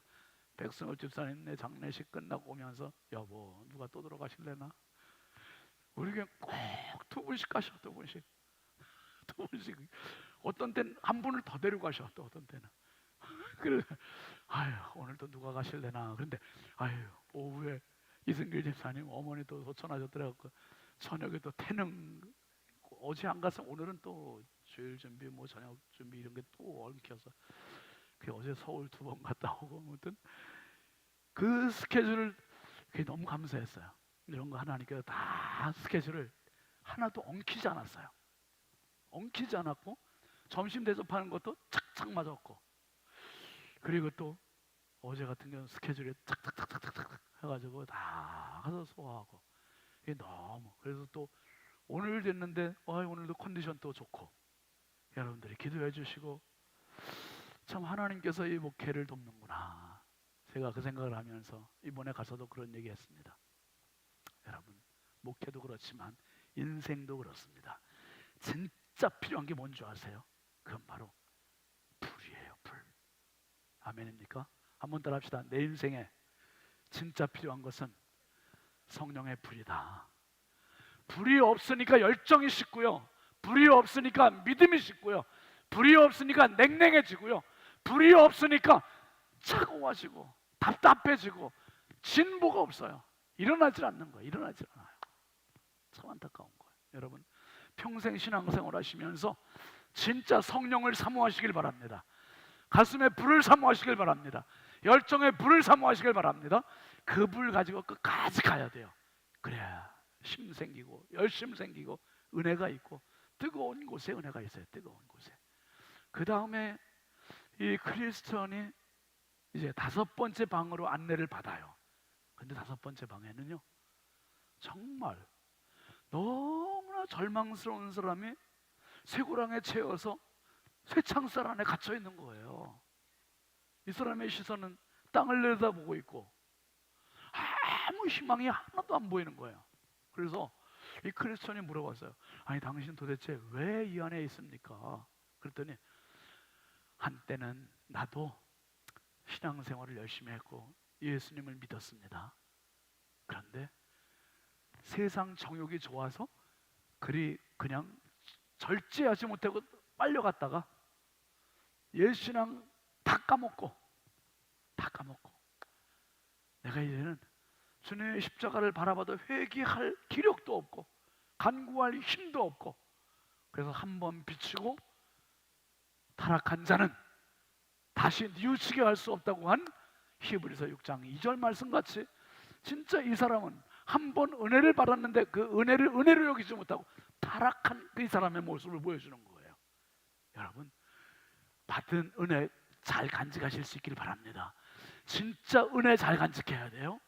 백승호 집사님 내 장례식 끝나고 오면서 여보 누가 또 돌아가실래나? 우리 교회 꼭 두 분씩 가셔. 두 분씩 어떤 때는 한 분을 더 데리고 가셔. 또 어떤 때는 그래 아유 오늘도 누가 가실래나. 그런데 아유 오후에 이승길 집사님 어머니도 소천하셨더라고. 저녁에 또 태능 어제 안 가서 오늘은 또 주일 준비 뭐 저녁 준비 이런 게 또 엉켜서 그 어제 서울 2번 갔다 오고 아무튼 그 스케줄을 그게 너무 감사했어요. 이런 거 하나님께서 다 스케줄을 하나도 엉키지 않았어요. 엉키지 않았고 점심 대접하는 것도 착착 맞았고 그리고 또 어제 같은 경우는 스케줄이 착착착착착 해가지고 다 가서 소화하고 이게 너무 그래서 또 오늘 됐는데 오늘도 컨디션 또 좋고 여러분들이 기도해 주시고 참 하나님께서 이 목회를 돕는구나. 제가 그 생각을 하면서 이번에 가서도 그런 얘기 했습니다. 여러분 목회도 그렇지만 인생도 그렇습니다. 진짜 필요한 게 뭔지 아세요? 그건 바로 불이에요. 불. 아멘입니까? 한번 따라 합시다. 내 인생에 진짜 필요한 것은 성령의 불이다. 불이 없으니까 열정이 식고요. 불이 없으니까 믿음이 식고요. 불이 없으니까 냉랭해지고요. 불이 없으니까 차가워지고 답답해지고 진보가 없어요. 일어나질 않는 거예요. 일어나질 않아요. 참 안타까운 거예요. 여러분 평생 신앙생활 하시면서 진짜 성령을 사모하시길 바랍니다. 가슴에 불을 사모하시길 바랍니다. 열정에 불을 사모하시길 바랍니다. 그 불 가지고 끝까지 가야 돼요. 그래야 힘 생기고 열심 생기고 은혜가 있고 뜨거운 곳에 은혜가 있어요. 뜨거운 곳에. 그 다음에 이 크리스천이 이제 5번째 방으로 안내를 받아요. 근데 5번째 방에는요 정말 너무나 절망스러운 사람이 쇠고랑에 채워서 쇠창살 안에 갇혀 있는 거예요. 이 사람의 시선은 땅을 내려다보고 있고 아무 희망이 하나도 안 보이는 거예요. 그래서 이 크리스천이 물어봤어요. 아니 당신 도대체 왜 이 안에 있습니까? 그랬더니 한때는 나도 신앙생활을 열심히 했고 예수님을 믿었습니다. 그런데 세상 정욕이 좋아서 그냥 절제하지 못하고 빨려갔다가 예수신앙 다 까먹고 내가 이제는 주님의 십자가를 바라봐도 회개할 기력도 없고 간구할 힘도 없고 그래서 한번 비추고 타락한 자는 다시 뉘우치게 할 수 없다고 한 히브리서 6장 2절 말씀같이 진짜 이 사람은 한 번 은혜를 받았는데 그 은혜를 은혜로 여기지 못하고 타락한 그 사람의 모습을 보여주는 거예요. 여러분 받은 은혜 잘 간직하실 수 있기를 바랍니다. 진짜 은혜 잘 간직해야 돼요.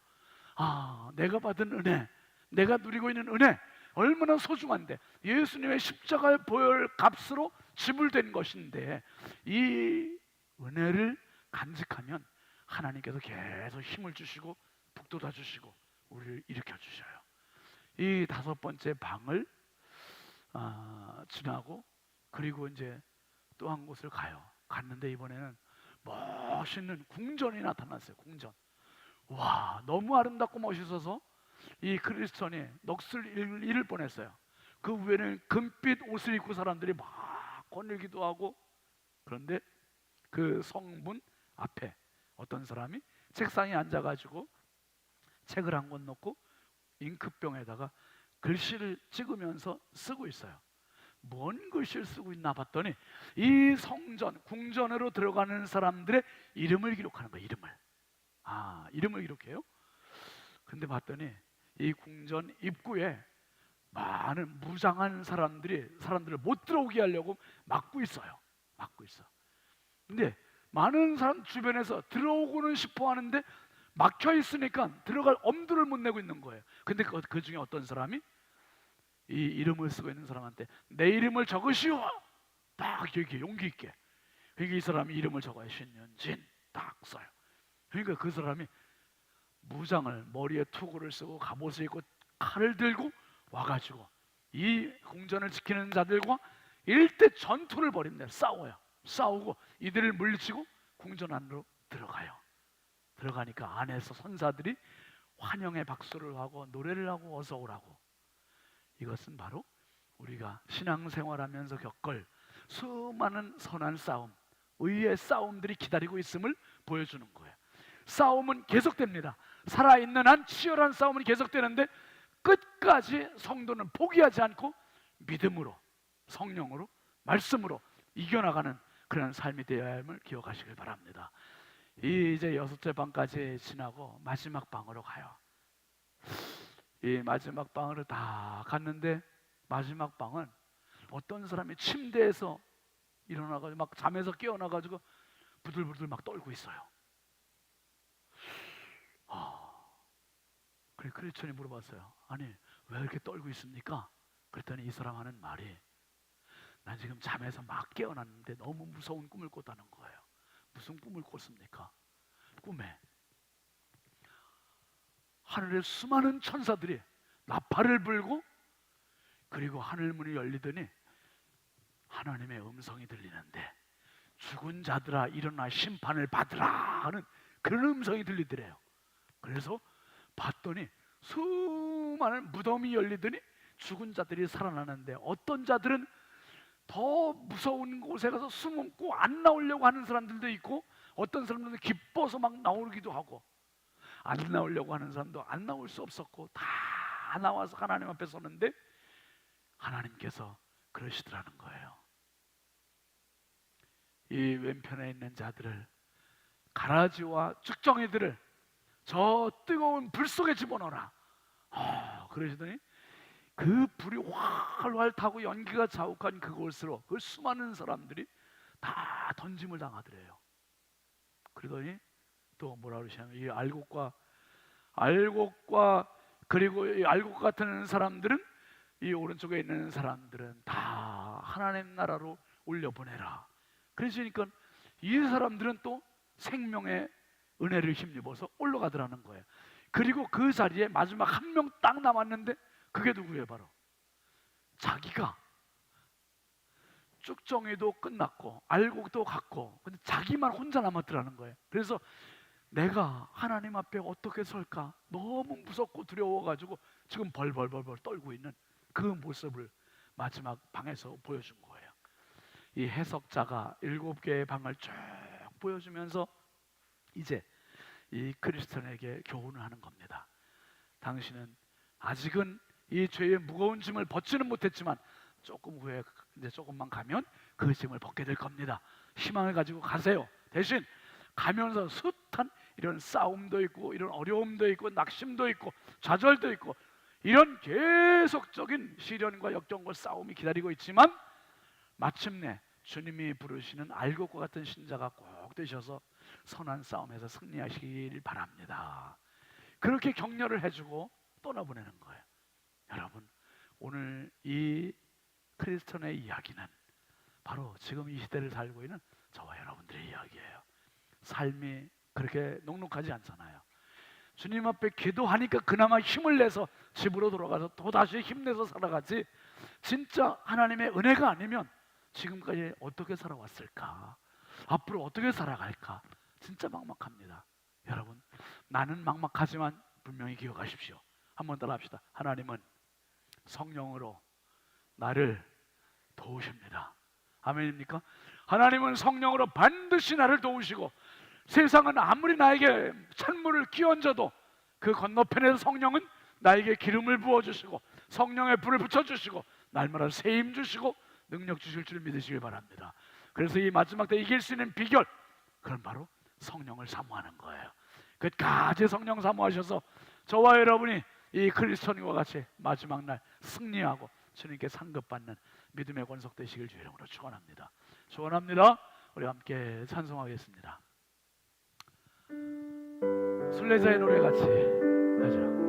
내가 받은 은혜, 내가 누리고 있는 은혜 얼마나 소중한데 예수님의 십자가의 보혈 값으로 지불된 것인데 이 은혜를 간직하면 하나님께서 계속 힘을 주시고 북돋아 주시고 우리를 일으켜 주셔요. 이 5번째 방을 지나고 그리고 이제 또 한 곳을 가요. 갔는데 이번에는 멋있는 궁전이 나타났어요. 궁전. 와 너무 아름답고 멋있어서 이 크리스천이 넋을 잃을 뻔했어요. 그 위에는 금빛 옷을 입고 사람들이 막 거닐기도 하고 그런데 그 성문 앞에 어떤 사람이 책상에 앉아가지고 책을 한 권 놓고 잉크병에다가 글씨를 찍으면서 쓰고 있어요. 뭔 글씨를 쓰고 있나 봤더니 이 성전, 궁전으로 들어가는 사람들의 이름을 기록하는 거예요. 이름을 기록해요. 근데 봤더니 이 궁전 입구에 많은 무장한 사람들을 못 들어오게 하려고 막고 있어요. 막고 있어. 근데 많은 사람 주변에서 들어오고는 싶어 하는데 막혀 있으니까 들어갈 엄두를 못 내고 있는 거예요. 근데 그 중에 어떤 사람이 이 이름을 쓰고 있는 사람한테 내 이름을 적으시오. 딱 이렇게 용기 있게. 그러니까 이 사람이 이름을 적어요. 신윤진 딱 써요. 그러니까 그 사람이 무장을 머리에 투구를 쓰고 갑옷을 입고 칼을 들고 와가지고 이 궁전을 지키는 자들과 일대 전투를 벌입니다. 싸워요. 싸우고 이들을 물리치고 궁전 안으로 들어가요. 들어가니까 안에서 선사들이 환영의 박수를 하고 노래를 하고 어서 오라고. 이것은 바로 우리가 신앙생활하면서 겪을 수많은 선한 싸움, 의의 싸움들이 기다리고 있음을 보여주는 거예요. 싸움은 계속됩니다. 살아있는 한 치열한 싸움은 계속되는데 끝까지 성도는 포기하지 않고 믿음으로, 성령으로, 말씀으로 이겨나가는 그런 삶이 되어야 함을 기억하시길 바랍니다. 이제 6째 방까지 지나고 마지막 방으로 가요. 이 마지막 방으로 다 갔는데 마지막 방은 어떤 사람이 침대에서 일어나가지고 막 잠에서 깨어나가지고 부들부들 막 떨고 있어요. 그래 크리스천이 물어봤어요. 아니 왜 이렇게 떨고 있습니까? 그랬더니 이 사람 하는 말이 난 지금 잠에서 막 깨어났는데 너무 무서운 꿈을 꿨다는 거예요. 무슨 꿈을 꿨습니까? 꿈에 하늘에 수많은 천사들이 나팔을 불고 그리고 하늘 문이 열리더니 하나님의 음성이 들리는데 죽은 자들아 일어나 심판을 받으라 하는 그런 음성이 들리더래요. 그래서 봤더니 수많은 무덤이 열리더니 죽은 자들이 살아나는데 어떤 자들은 더 무서운 곳에 가서 숨고 안 나오려고 하는 사람들도 있고 어떤 사람들은 기뻐서 막 나오기도 하고 안 나오려고 하는 사람도 안 나올 수 없었고 다 나와서 하나님 앞에 서는데 하나님께서 그러시더라는 거예요. 이 왼편에 있는 자들을 가라지와 쭉정이들을 저 뜨거운 불 속에 집어넣어라. 그러시더니 그 불이 활활 타고 연기가 자욱한 그곳으로 그 수많은 사람들이 다 던짐을 당하더래요. 그러더니 또 뭐라 그러시냐면 이 알곡과 그리고 이 알곡 같은 사람들은 이 오른쪽에 있는 사람들은 다 하나님 나라로 올려보내라. 그러시니까 이 사람들은 또 생명의 은혜를 힘입어서 올라가더라는 거예요. 그리고 그 자리에 마지막 한 명 딱 남았는데 그게 누구예요? 바로 자기가 쭉정이도 끝났고 알곡도 갔고 근데 자기만 혼자 남았더라는 거예요. 그래서 내가 하나님 앞에 어떻게 설까 너무 무섭고 두려워가지고 지금 벌벌벌벌 떨고 있는 그 모습을 마지막 방에서 보여준 거예요. 이 해석자가 7개의 방을 쭉 보여주면서 이제 이 크리스천에게 교훈을 하는 겁니다. 당신은 아직은 이 죄의 무거운 짐을 벗지는 못했지만 조금 후에 이제 조금만 가면 그 짐을 벗게 될 겁니다. 희망을 가지고 가세요. 대신 가면서 숱한 이런 싸움도 있고 이런 어려움도 있고 낙심도 있고 좌절도 있고 이런 계속적인 시련과 역경과 싸움이 기다리고 있지만 마침내 주님이 부르시는 알곡과 같은 신자가 꼭 되셔서 선한 싸움에서 승리하시길 바랍니다. 그렇게 격려를 해주고 떠나보내는 거예요. 여러분 오늘 이 크리스천의 이야기는 바로 지금 이 시대를 살고 있는 저와 여러분들의 이야기예요. 삶이 그렇게 녹록하지 않잖아요. 주님 앞에 기도하니까 그나마 힘을 내서 집으로 돌아가서 또다시 힘내서 살아가지 진짜 하나님의 은혜가 아니면 지금까지 어떻게 살아왔을까? 앞으로 어떻게 살아갈까? 진짜 막막합니다. 여러분 나는 막막하지만 분명히 기억하십시오. 한번 따라 합시다. 하나님은 성령으로 나를 도우십니다. 아멘입니까? 하나님은 성령으로 반드시 나를 도우시고 세상은 아무리 나에게 찬물을 끼얹어도 그 건너편에서 성령은 나에게 기름을 부어주시고 성령의 불을 붙여주시고 날마다 세임 주시고 능력 주실 줄 믿으시길 바랍니다. 그래서 이 마지막 때 이길 수 있는 비결 그건 바로 성령을 사모하는 거예요. 끝까지 성령 사모하셔서 저와 여러분이 이 크리스천과 같이 마지막 날 승리하고 주님께 상급받는 믿음의 권속 되시길 주의 이름으로 축원합니다. 축원합니다. 우리 함께 찬송하겠습니다. 순례자의 노래 같이 하죠.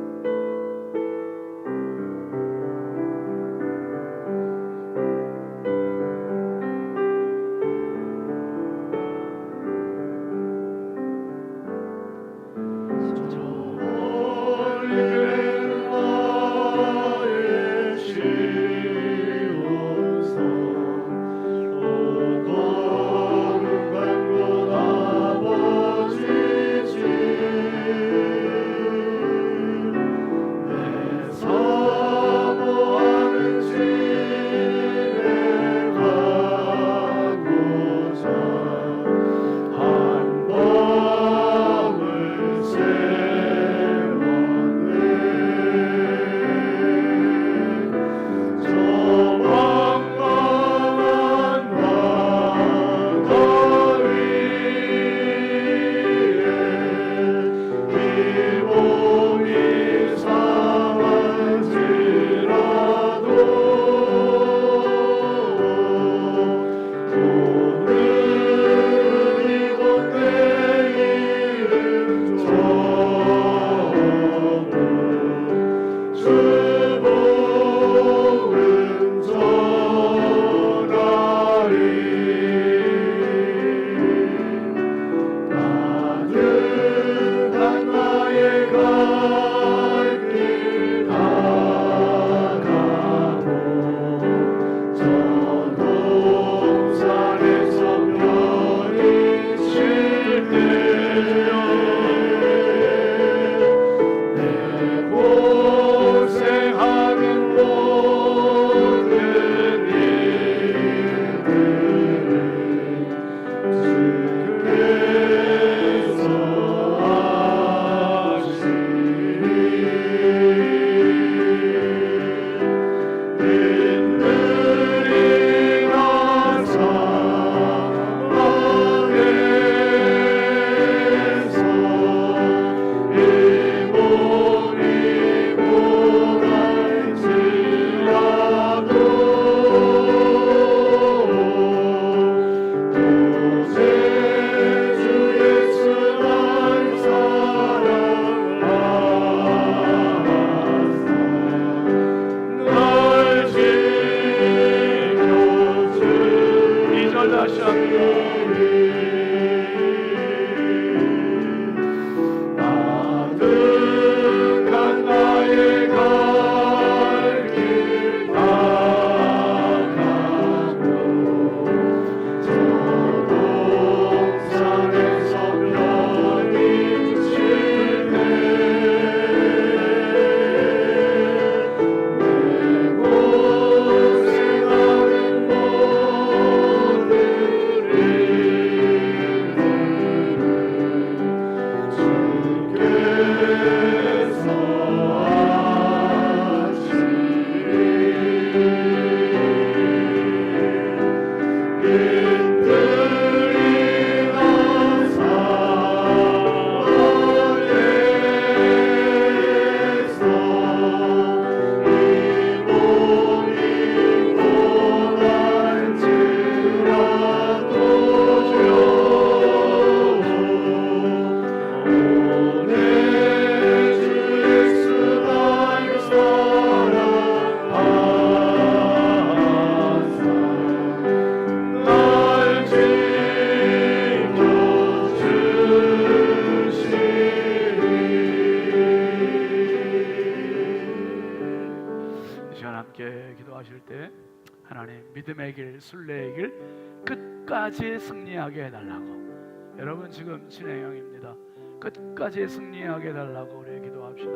순례의 길 끝까지 승리하게 해달라고. 여러분 지금 진행형입니다. 끝까지 승리하게 해달라고 우리 기도합시다.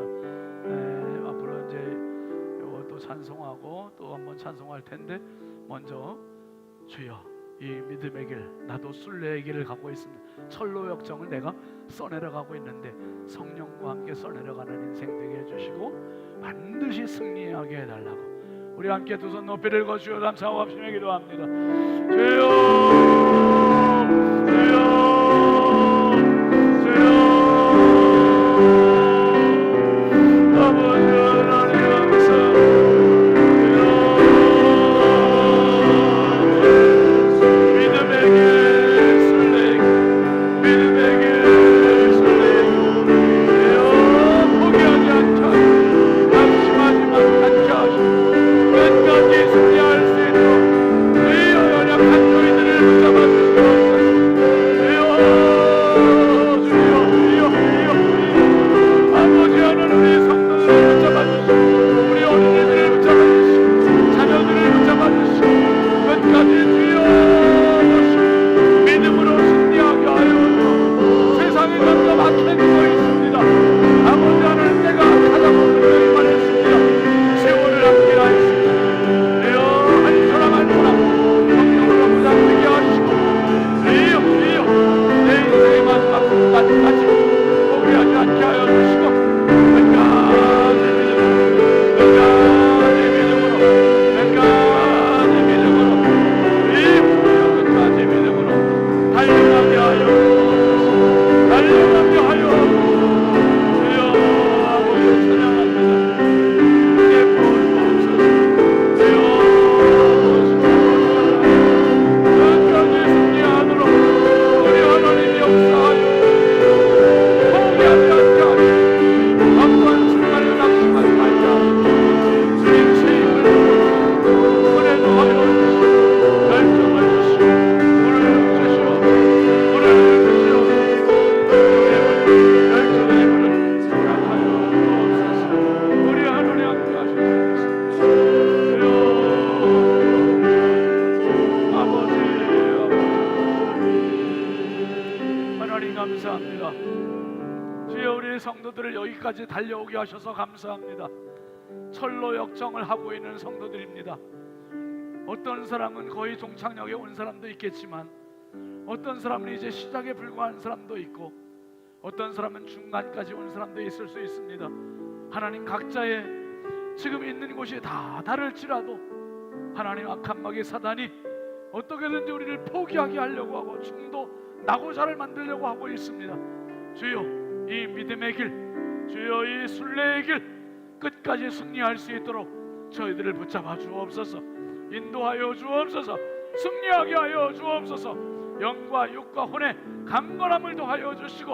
앞으로 이제 또 찬송하고 또 한번 찬송할 텐데, 먼저 주여 이 믿음의 길, 나도 순례의 길을 가고 있습니다. 철로 역정을 내가 써내려가고 있는데 성령과 함께 써내려가는 인생 되게 해주시고 반드시 승리하게 해달라고. 우리 함께 두 손 높이 들고 주여 감사하고 합심에 기도합니다. 주여 주여 주여 아버지 하나님 성도들을 여기까지 달려오게 하셔서 감사합니다. 철로 역정을 하고 있는 성도들입니다. 어떤 사람은 거의 종착역에 온 사람도 있겠지만, 어떤 사람은 이제 시작에 불과한 사람도 있고, 어떤 사람은 중간까지 온 사람도 있을 수 있습니다. 하나님, 각자의 지금 있는 곳이 다 다를지라도 하나님, 악한 마귀 사단이 어떻게든지 우리를 포기하게 하려고 하고 중도 낙오자를 만들려고 하고 있습니다. 주여, 이 믿음의 길, 주여 이 순례의 길 끝까지 승리할 수 있도록 저희들을 붙잡아 주옵소서. 인도하여 주옵소서. 승리하게 하여 주옵소서. 영과 육과 혼의 강건함을 더하여 주시고,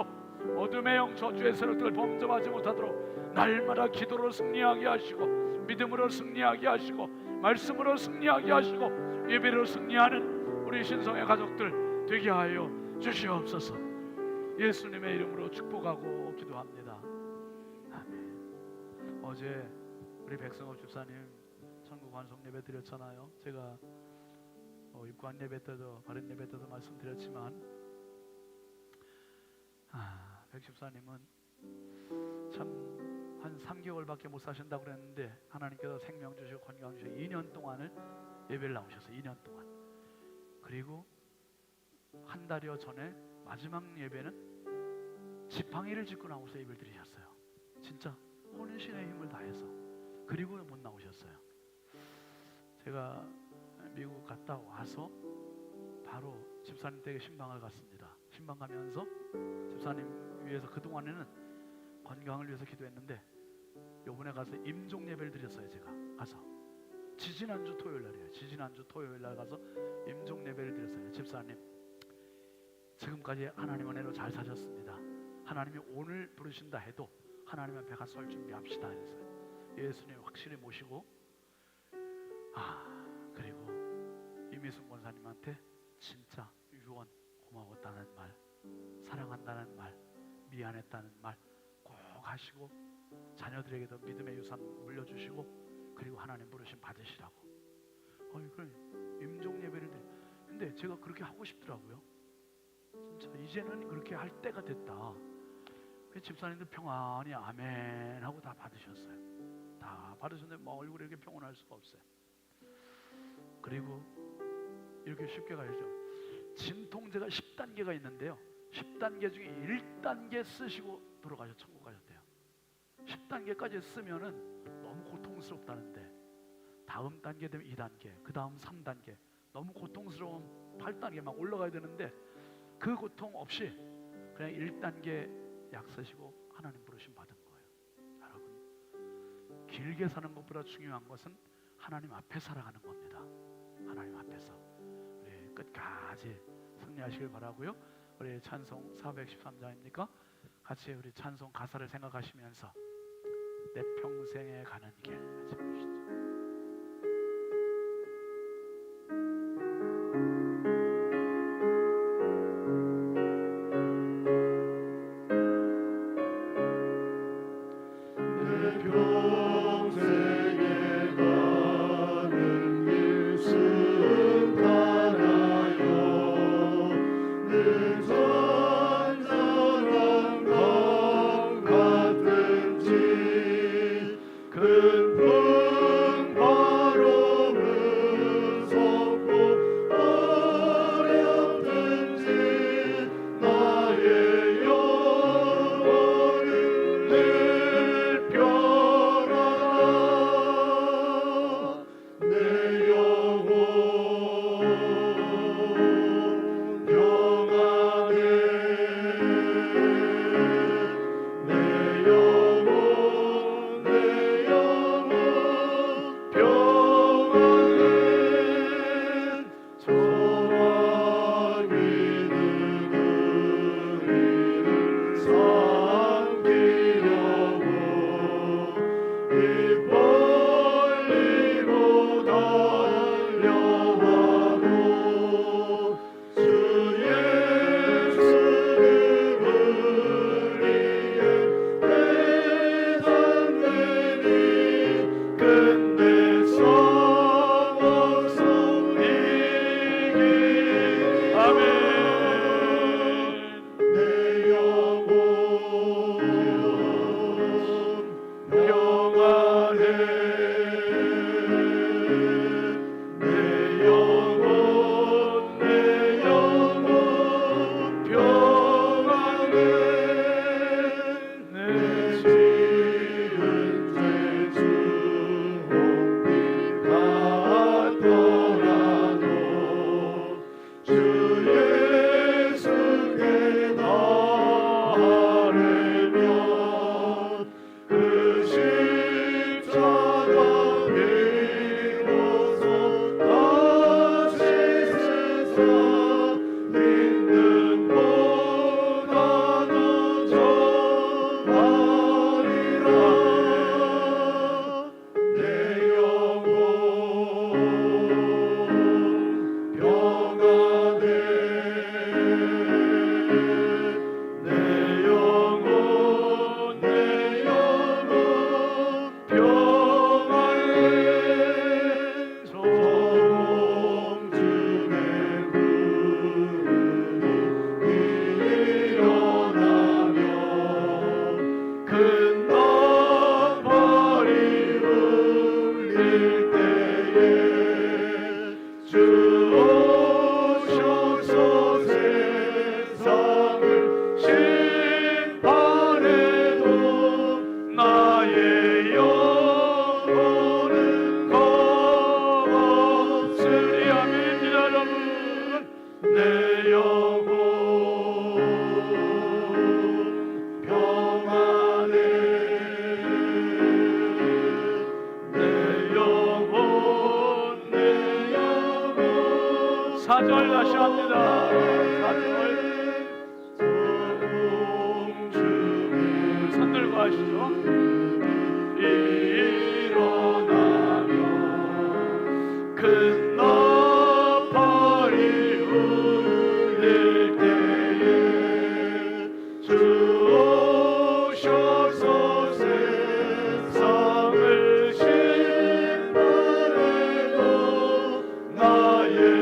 어둠의 영 저주의 세력들을 범접하지 못하도록 날마다 기도로 승리하게 하시고, 믿음으로 승리하게 하시고, 말씀으로 승리하게 하시고, 예배로 승리하는 우리 신성의 가족들 되게 하여 주시옵소서. 예수님의 이름으로 축복하고 기도합니다. 아멘. 어제 우리 백성업 집사님 천국 환송 예배 드렸잖아요. 제가 입관 예배 때도 바른 예배 때도 말씀드렸지만, 백 집사님은 참 한 3개월밖에 못 사신다고 그랬는데 하나님께서 생명 주시고 건강 주시고 2년 동안을 예배를 나오셨어요. 2년 동안. 그리고 한 달여 전에 마지막 예배는 지팡이를 짚고 나오셔서 예배를 드리셨어요. 진짜 혼신의 힘을 다해서. 그리고 못 나오셨어요. 제가 미국 갔다 와서 바로 집사님 댁에 신방을 갔습니다. 신방 가면서 집사님 위해서 그동안에는 건강을 위해서 기도했는데, 요번에 가서 임종 예배를 드렸어요. 제가 가서 지지난주 토요일 날이에요. 지지난주 토요일 날 가서 임종 예배를 드렸어요. 집사님, 지금까지 하나님 은혜로 잘 사셨습니다. 하나님이 오늘 부르신다 해도 하나님 앞에 가서 설 준비합시다 했어요. 예수님 확실히 모시고, 그리고 이미순 권사님한테 진짜 유언, 고마웠다는 말, 사랑한다는 말, 미안했다는 말 꼭 하시고, 자녀들에게도 믿음의 유산 물려주시고, 그리고 하나님 부르심 받으시라고. 임종 예배를 근데 제가 그렇게 하고 싶더라고요. 진짜 이제는 그렇게 할 때가 됐다. 그 집사님들 평안히 아멘 하고 다 받으셨어요. 다 받으셨는데 뭐 얼굴에 이렇게 평온할 수가 없어요. 그리고 이렇게 쉽게 가야죠. 진통제가 10단계가 있는데요, 10단계 중에 1단계 쓰시고 돌아가셔 천국 가셨대요. 10단계까지 쓰면은 너무 고통스럽다는데 다음 단계 되면 2단계, 그 다음 3단계, 너무 고통스러운 8단계 막 올라가야 되는데 그 고통 없이 그냥 1단계 약 쓰시고 하나님 부르심 받은 거예요. 여러분, 길게 사는 것보다 중요한 것은 하나님 앞에 살아가는 겁니다. 하나님 앞에서 우리 끝까지 승리하시길 바라고요. 우리 찬송 413장입니까? 같이 우리 찬송 가사를 생각하시면서 내 평생에 가는 길 같이 부르시죠. 사절 다시 합니다. 사절 손 들고 하시죠. 일어나며 큰 나팔이 울릴 때에 주 오셔서 세상을 심판해도 나의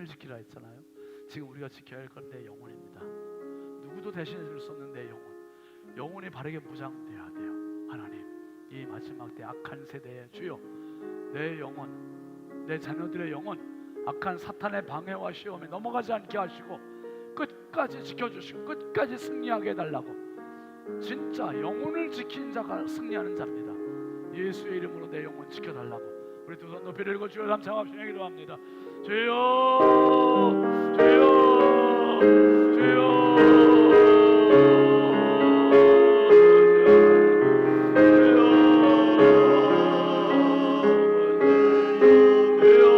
영혼을 지키라 했잖아요. 지금 우리가 지켜야 할 건 내 영혼입니다. 누구도 대신해 줄 수 없는 내 영혼이 바르게 무장돼야 돼요. 하나님, 이 마지막 때 악한 세대에 주여 내 영혼, 내 자녀들의 영혼 악한 사탄의 방해와 시험에 넘어가지 않게 하시고 끝까지 지켜주시고 끝까지 승리하게 해달라고. 진짜 영혼을 지킨 자가 승리하는 자입니다. 예수의 이름으로 내 영혼 지켜달라고. 우리 두 손 높이 들고 주여 감사합시다. 기도합니다. 주여, 주여, 주여.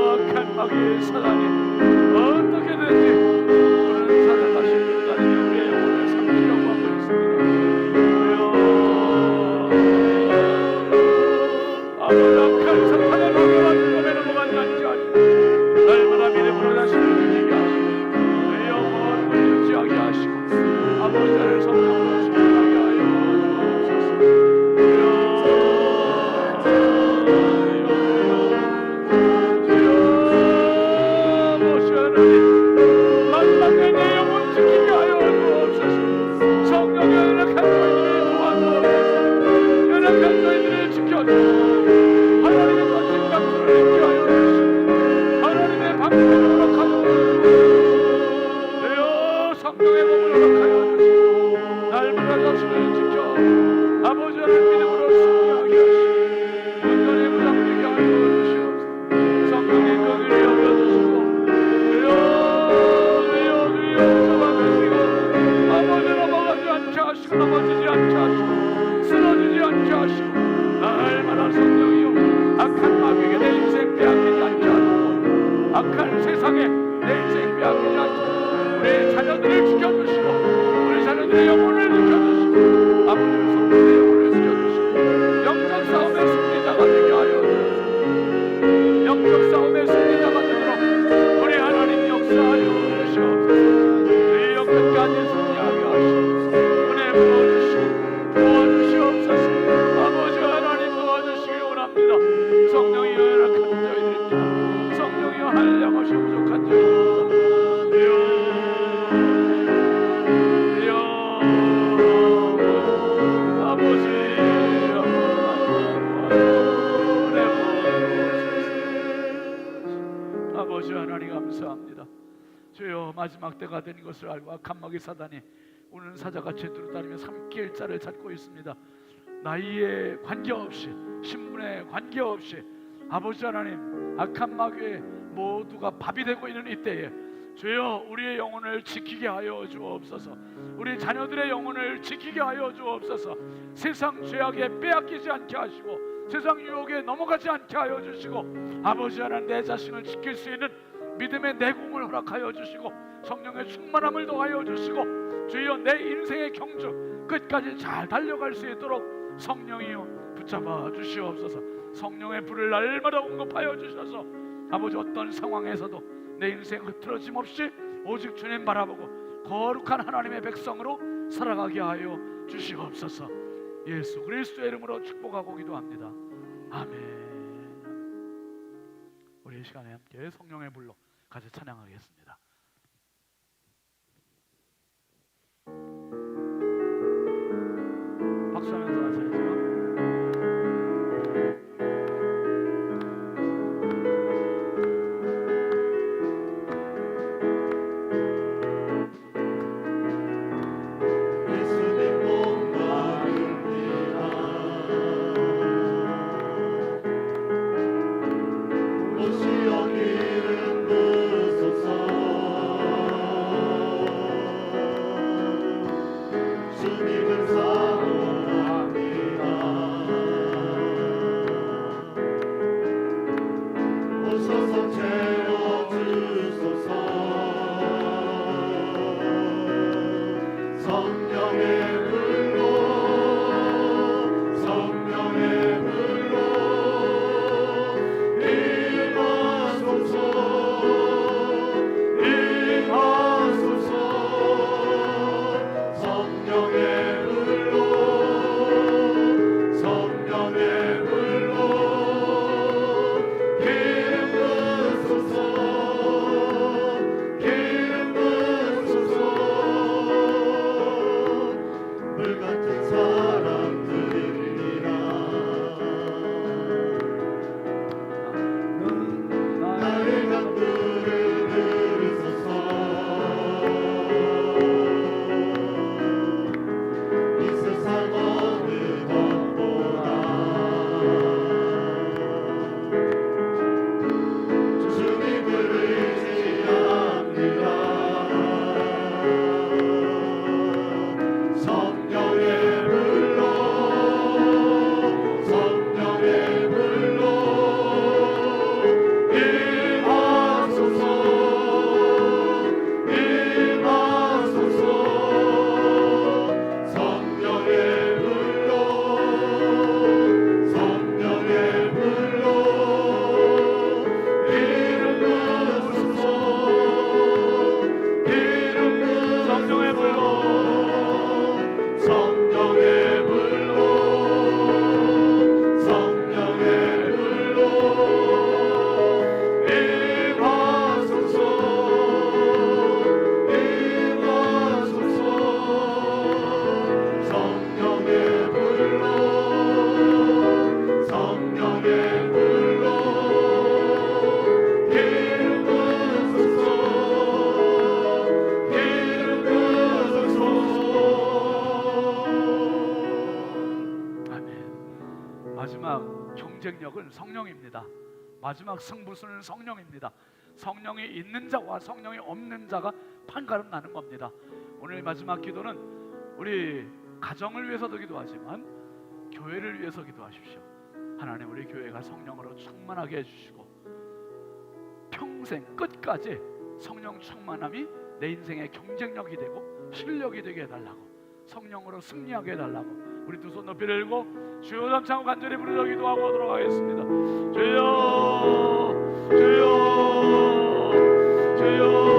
악한 사단이 어떻게든지 오늘 살아가신 하나님 우리의 영혼을 삼키려고 하고 있습니다. 아버지 악한 사탄의 방해와 죽음에 넘어가지 않게 하시고 날마다 믿음으로 자신을 지키게 하시고 내 영혼을 유지하게 하시고 아버지를 성령으로 승리하게 하여 주옵소서. 내 영혼 지키게 하여 주옵소서. 성령의 연약한 저희들을 도와주옵소서. 연약한 저희들을 지켜주옵소서. 하나님의 거친 감수를 잊게 하여 주시고 하나님의 방법을 허락하여 주시고 되어 성령의 몸을 허락하여 주시고 날마다 자신을 지켜 아버지 하나님 믿음으로 승리하게 하시고 온전히 무장되게 하여 주시옵소서. 성령의 긍휼히 여겨주시고 하시고 넘어지지 않게 하시고 쓰러지지 않게 하시고 날마다 성령이여 악한 마귀에게 내 인생 빼앗기지 않게 하시고 악한 세상에 내 인생 빼앗기지 않게 우리 자녀들을 지켜주시고 우리 자녀들의 영혼을 지켜주시고 아버지 성령의 영혼을 지켜주시고 영적 싸움의 승리자가 되게 하여 주옵소서. 영적 싸움의 승리자가 되도록 우리 하나님 역사하여 주시옵소서. 주의 끝까지 승리하게 하시옵소서. 도와주시옵소서. 아버지 하나님 도와주시기 원합니다. 성령이 연약한 저희들입니다. 성령이 한량없이 부족한 저희들입니다. 아버지 아버지 하나님 감사합니다. 주여 마지막 때가 된 것을 알고 악한 마귀 사단이 오늘 사자같이 두루다니며 삼킬 자를 찾고 있습니다. 나이에 관계없이 신분에 관계없이 아버지 하나님 악한 마귀의 모두가 밥이 되고 있는 이때에 주여 우리의 영혼을 지키게 하여 주옵소서. 우리 자녀들의 영혼을 지키게 하여 주옵소서. 세상 죄악에 빼앗기지 않게 하시고 세상 유혹에 넘어가지 않게 하여 주시고 아버지 하나님 내 자신을 지킬 수 있는 믿음의 내공을 허락하여 주시고 성령의 충만함을 더하여 주시고 주여 내 인생의 경주 끝까지 잘 달려갈 수 있도록 성령이여 붙잡아 주시옵소서. 성령의 불을 날마다 공급하여 주셔서 아버지 어떤 상황에서도 내 인생 흐트러짐 없이 오직 주님 바라보고 거룩한 하나님의 백성으로 살아가게 하여 주시옵소서. 예수 그리스도의 이름으로 축복하고 기도합니다. 아멘. 우리 이 시간에 함께 성령의 불로 같이 찬양하겠습니다. 박수하면서 하셔야죠. 성령의 경쟁력은 성령입니다. 마지막 승부수는 성령입니다. 성령이 있는 자와 성령이 없는 자가 판가름 나는 겁니다. 오늘 마지막 기도는 우리 가정을 위해서도 기도하지만 교회를 위해서 기도하십시오. 하나님, 우리 교회가 성령으로 충만하게 해주시고 평생 끝까지 성령 충만함이 내 인생의 경쟁력이 되고 실력이 되게 해달라고, 성령으로 승리하게 해달라고 우리 두 손 높이 들고 주여 담창고 간절히 부르짖어 기도하고 오도록 하겠습니다. 주여, 주여, 주여.